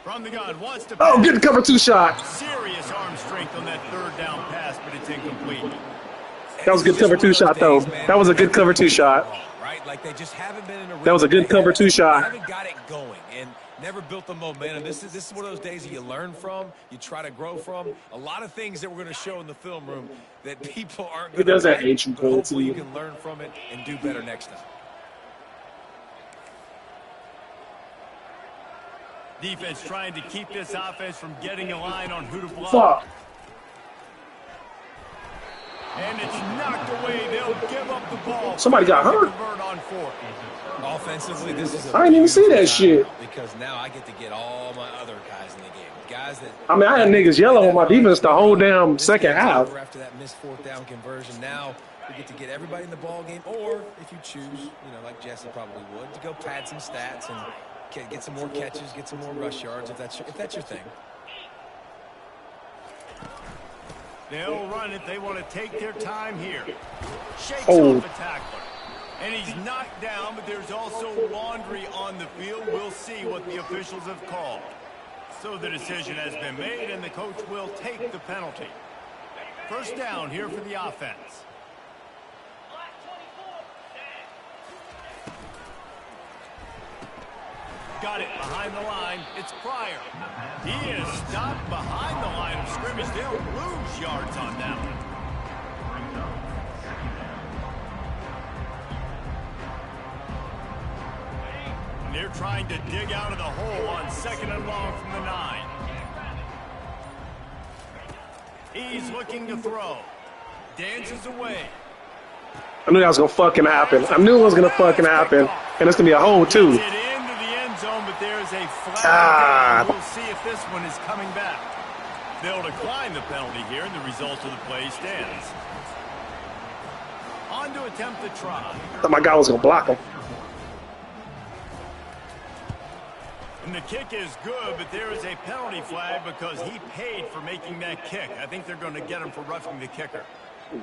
From the gun, wants to oh, good cover 2 shot. Serious arm strength on that third down pass, but it's incomplete. That was a good cover 2 shot, though. That was a good cover 2 shot. Right? Like they just haven't been in a. That was a good cover two shot. Haven't got it going and never built the momentum. This is one of those days that you learn from, you try to grow from. A lot of things that we're going to show in the film room that people aren't going to. It does that age goal hopefully too. you can learn from it and do better next time. Defense trying to keep this offense from getting a line on who to block. Fuck. And it's knocked away. They'll give up the ball. Somebody got hurt. Convert on fourth. Offensively, this is I didn't even see that shit. Because now I get to get all my other guys in the game. Guys that I mean, I had niggas yellow on my defense the whole damn second half. after that missed fourth down conversion. Now we get to get everybody in the ball game, or if you choose, like Jesse probably would, to go pad some stats and get some more catches, get some more rush yards if that's your thing. They'll run it. They want to take their time here. Shakes Oh. off the tackler. And he's knocked down, but there's also laundry on the field. We'll see what the officials have called. So the decision has been made, and the coach will take the penalty. First down here for the offense. Got it behind the line. It's Pryor. He is stopped behind the line of scrimmage. They'll lose yards on that one. And they're trying to dig out of the hole on second and long from the 9. He's looking to throw. Dances away. I knew that was gonna fucking happen. I knew it was gonna fucking happen, and it's gonna be a hole too. Gets it into the end zone, but there's a flag. We'll see if this one is coming back. They'll decline the penalty here, and the result of the play stands. On to attempt the try. I thought my guy was gonna block him. And the kick is good, but there is a penalty flag because he paid for making that kick. I think they're going to get him for roughing the kicker.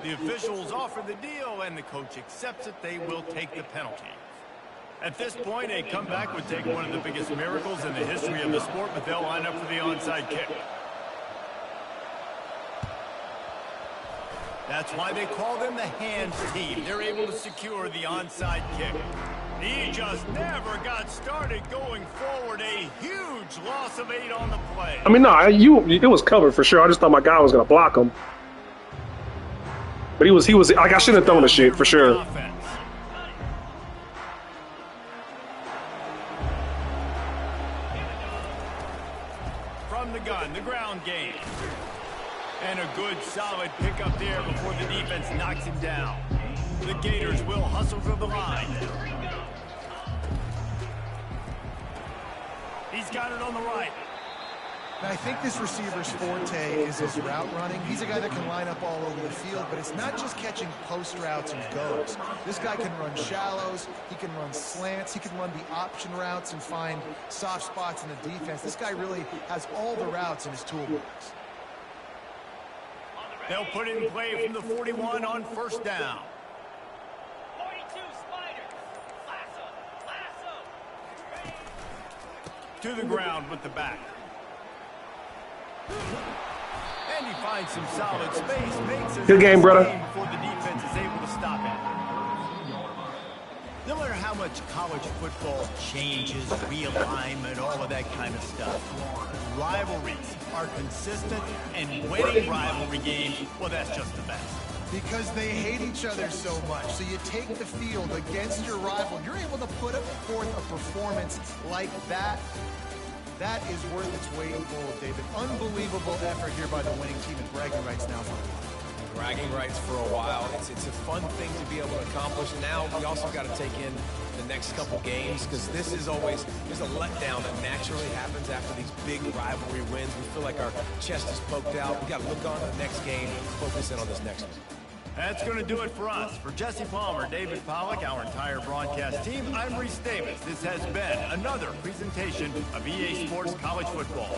The officials offer the deal, and the coach accepts it. They will take the penalty. At this point, a comeback would take one of the biggest miracles in the history of the sport, but they'll line up for the onside kick. That's why they call them the hands team. They're able to secure the onside kick. He just never got started going forward. A huge loss of 8 on the play. I mean, no, it was covered for sure. I just thought my guy was gonna block him. But he was like, I shouldn't have thrown the shit for sure. From the gun, the ground game. And a good solid pickup there before the defense knocks him down. The Gators will hustle for the line. He's got it on the right. And I think this receiver's forte is his route running. He's a guy that can line up all over the field, but it's not just catching post routes and goes. This guy can run shallows, he can run slants, he can run the option routes and find soft spots in the defense. This guy really has all the routes in his toolbox. They'll put it in play from the 41 on first down. 42 Spider. Lasso. To the ground with the back. And he finds some solid space. Makes it Good game, brother. before the defense is able to stop it. No matter how much college football changes, realignment, all of that kind of stuff, rivalries are consistent, and winning rivalry games, well, that's just the best. Because they hate each other so much. So you take the field against your rival, you're able to put forth a performance like that. That is worth its weight in gold, David. Unbelievable effort here by the winning team, and bragging rights now for them. Bragging rights for a while. It's a fun thing to be able to accomplish. Now we also got to take in the next couple games, because this is always, there's a letdown that naturally happens after these big rivalry wins. We feel like our chest is poked out. We got to look on to the next game, focus in on this next one. That's going to do it for us. For Jesse Palmer, David Pollack, our entire broadcast team, I'm Reese Davis. This has been another presentation of EA Sports College Football.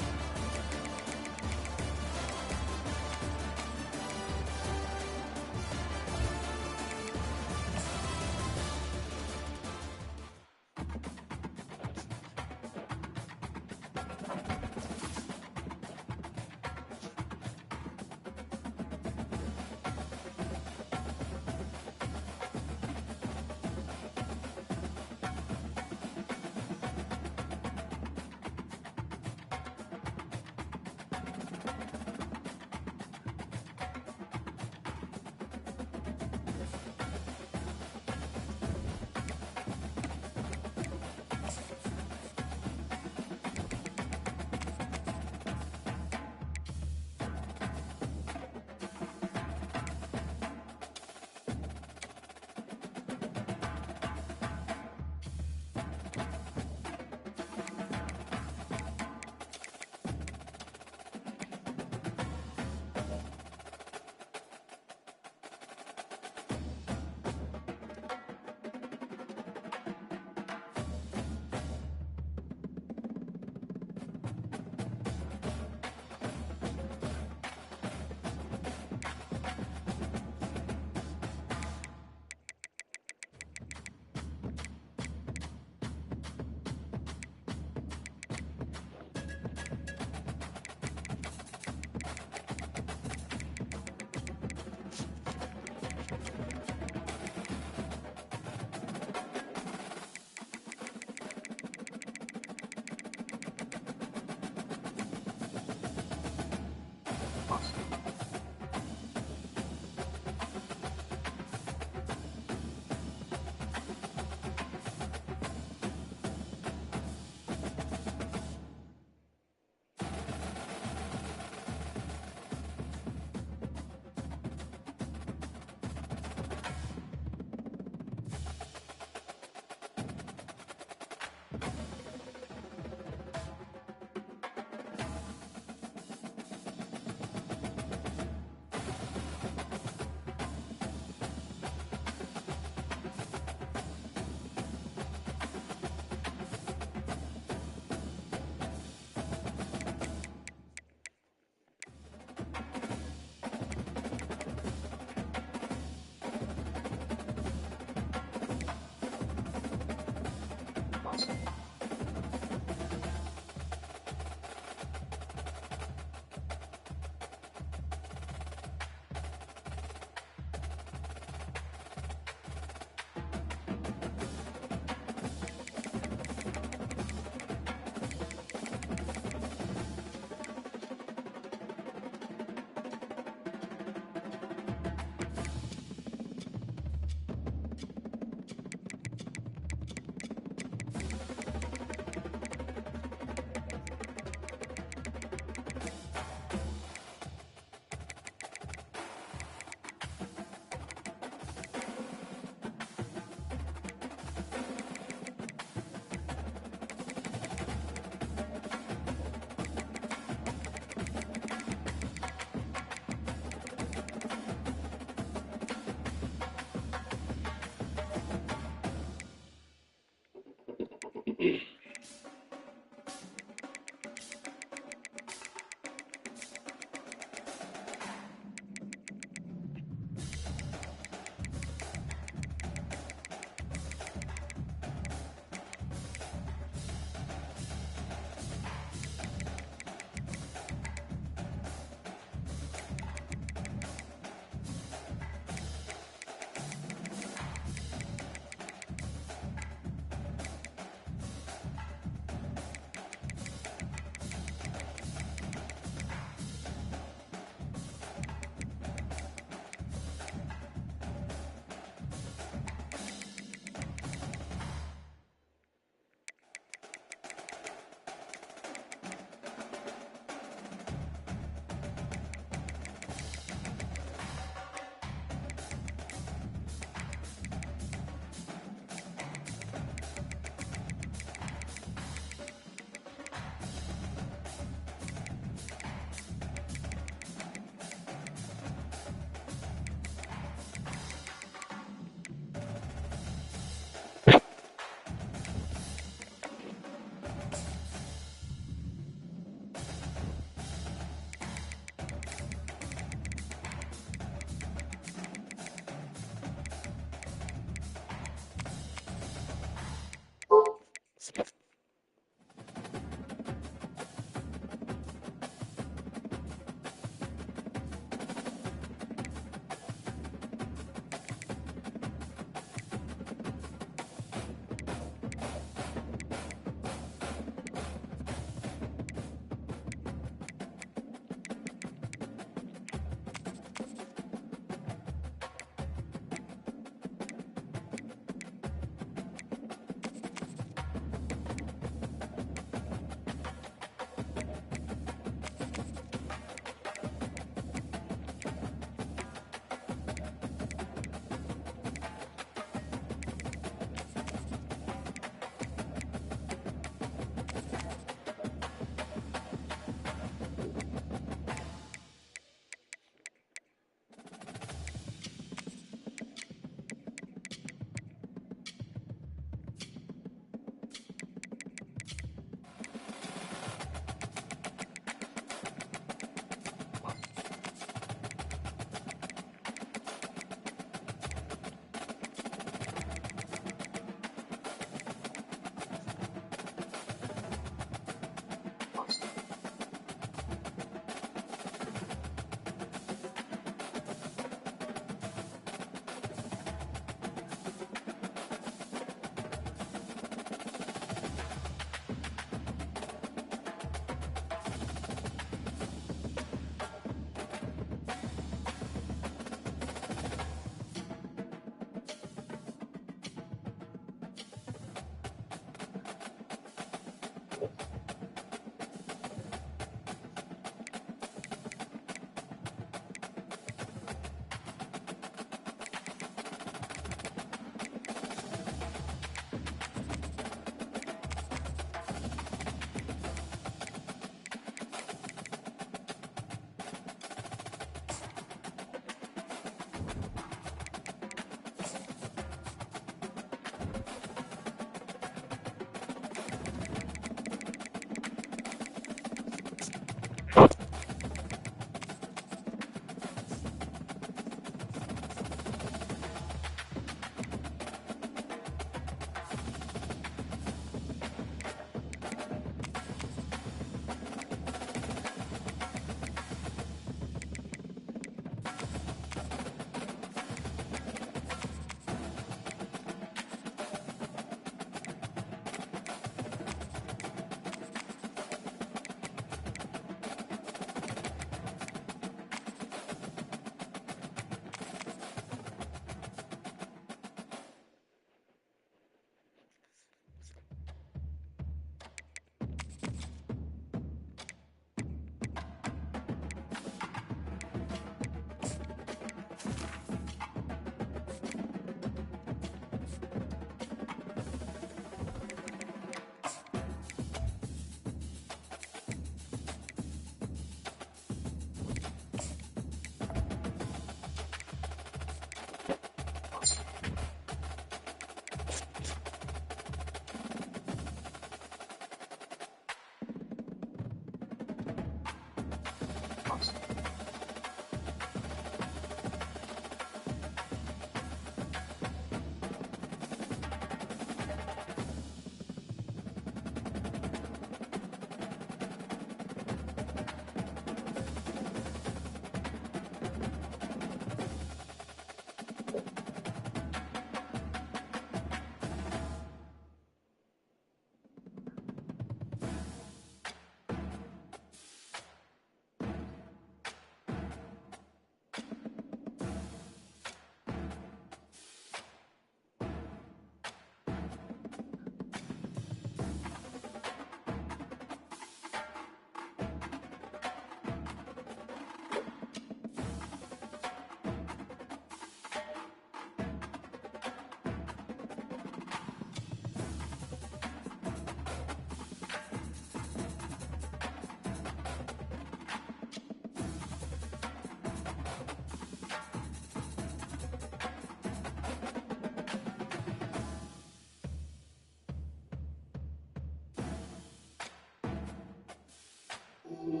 Get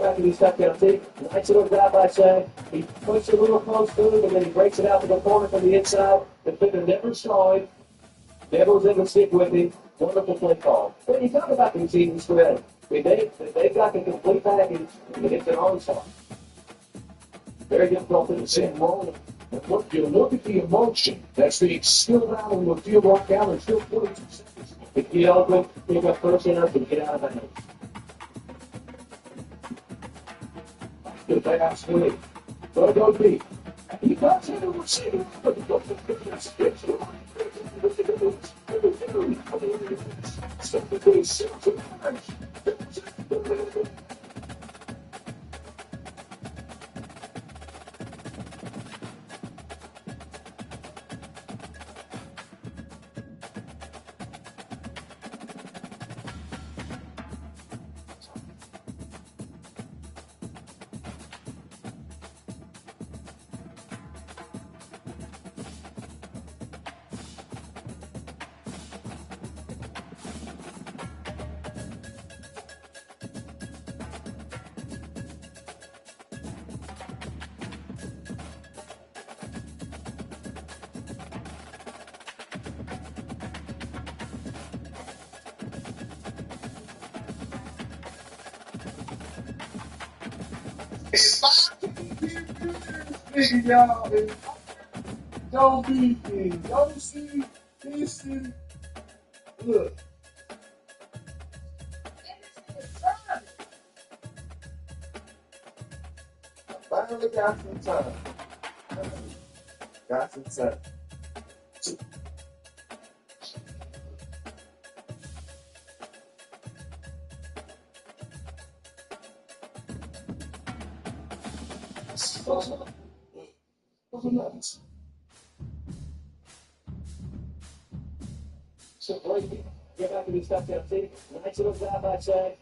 back to the step down, see? Nice little grab by Shaq. He puts a little close to him, and then he breaks it out to the corner from the inside. The defender never saw him. Never was able to stick with him. Wonderful play call. When you talk about the receiving spread, I mean, they've got the complete package, and it's an onslaught. Very difficult to send rolling. And look at the emotion. That's the still down on the field walk down and still 42 seconds. If you open, pick up first and up and get out of the house. Good pass, Willie. Go deep. He cuts into the receiver. If I can get this nigga, y'all, don't beat me. Don't see this is, look. I finally got some time. Got some time. So Blakey, get back to the step down, see? Nice little grab by Shaq.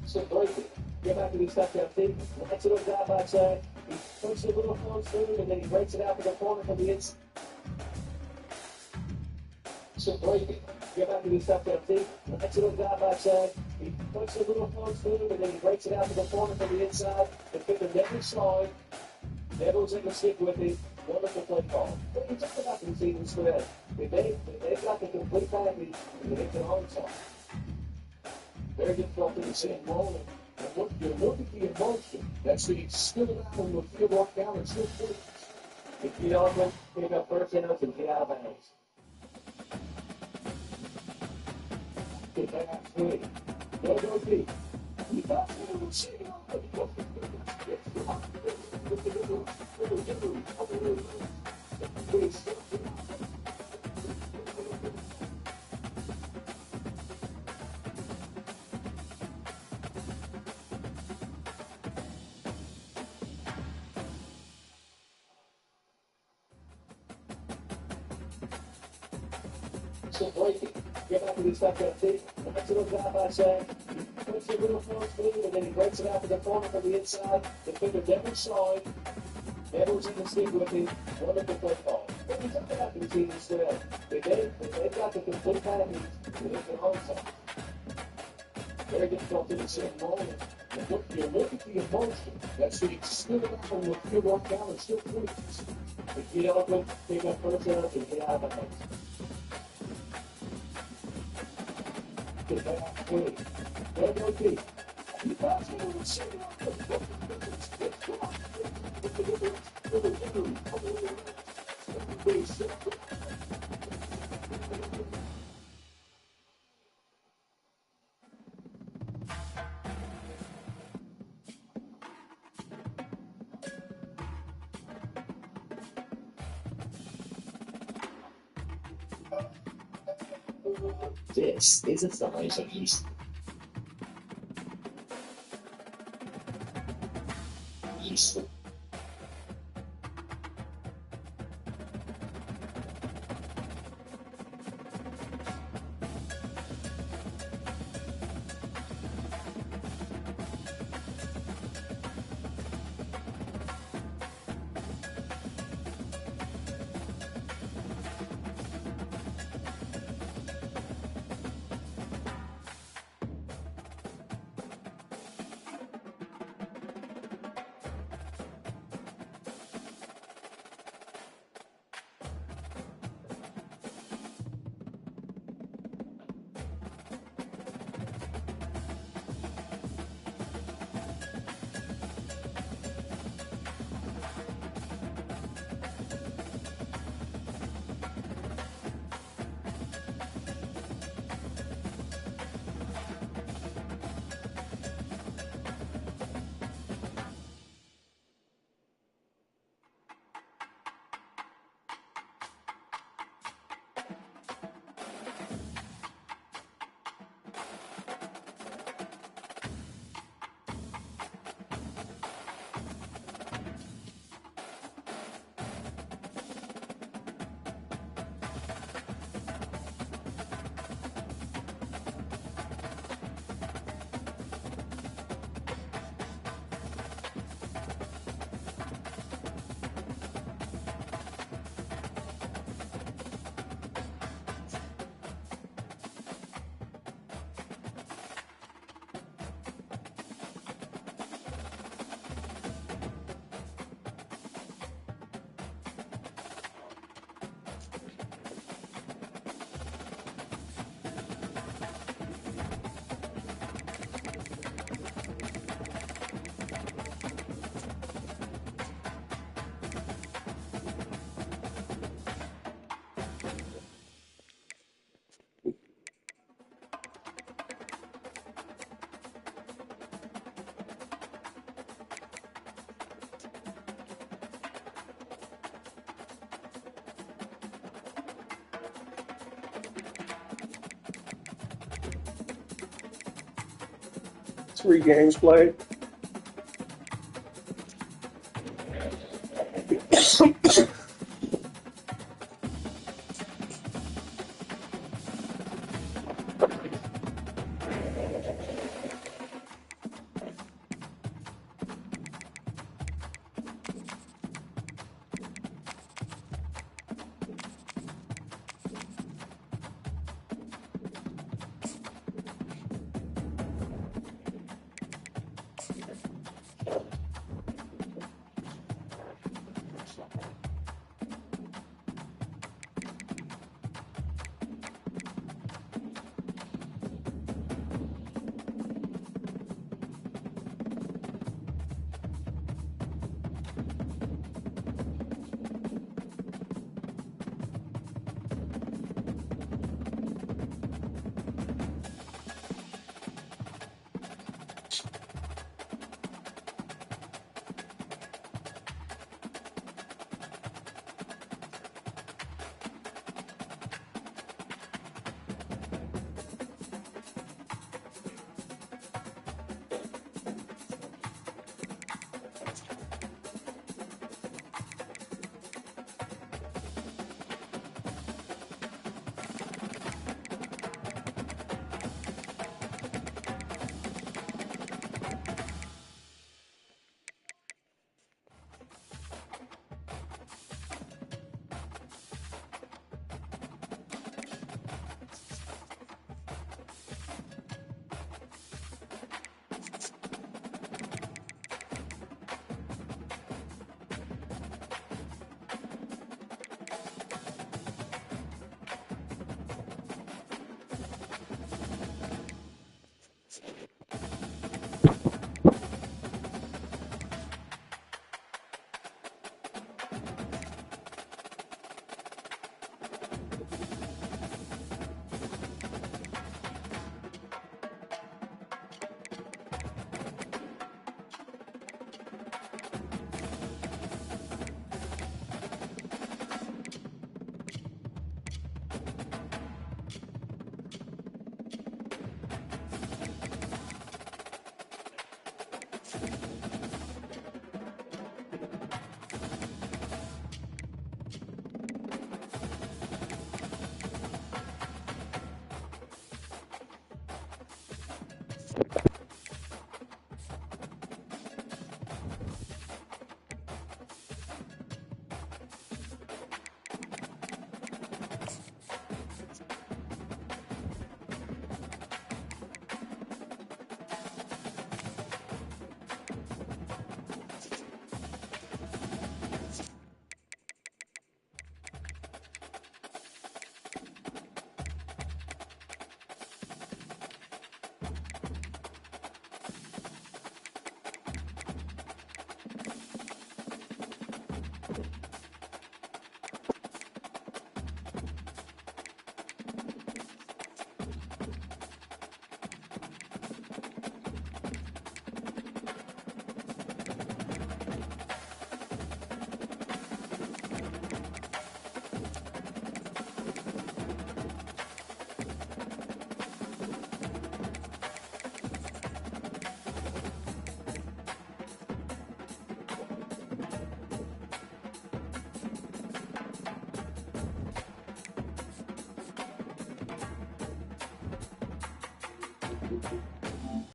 So Blakey, get back to the step down, see? Nice little grab by Shaq. He puts a little close to him, and then he breaks it out to the corner from the inside. So Blakey, get back to the step down, see? Nice little grab by Shaq. He puts a little close to him, and then he breaks it out to the corner from the inside. The defender never saw him. Never was able to stick with him. Wonderful play call. But you talk about the receiving spread. If they've got the complete package, it's an onslaught. Very difficult to send rolling. And look at the emotion. That's the still down on the field walk down and still 40. If you don't win, pick up first and up and get out of bounds. Good pass, Willie. Go deep. He cuts into the receiver. So Blakey, get back to the step down, see? Nice little grab by Shaq. Puts a little close to him, and then he breaks it out to the corner from the inside. The defender never saw him. Never was able to stick with him. Wonderful play call. But you talk about the receiving spread. If they've got the complete package, it's an onslaught. Very difficult to send rolling. And look at the emotion. That's the still down on the field walk down and still 40. If you don't win, pick up first and up and get out of bounds. Good pass, Willie. Go deep. He cuts into the receiver. This is a size of yeast. 3 games played. Thank you.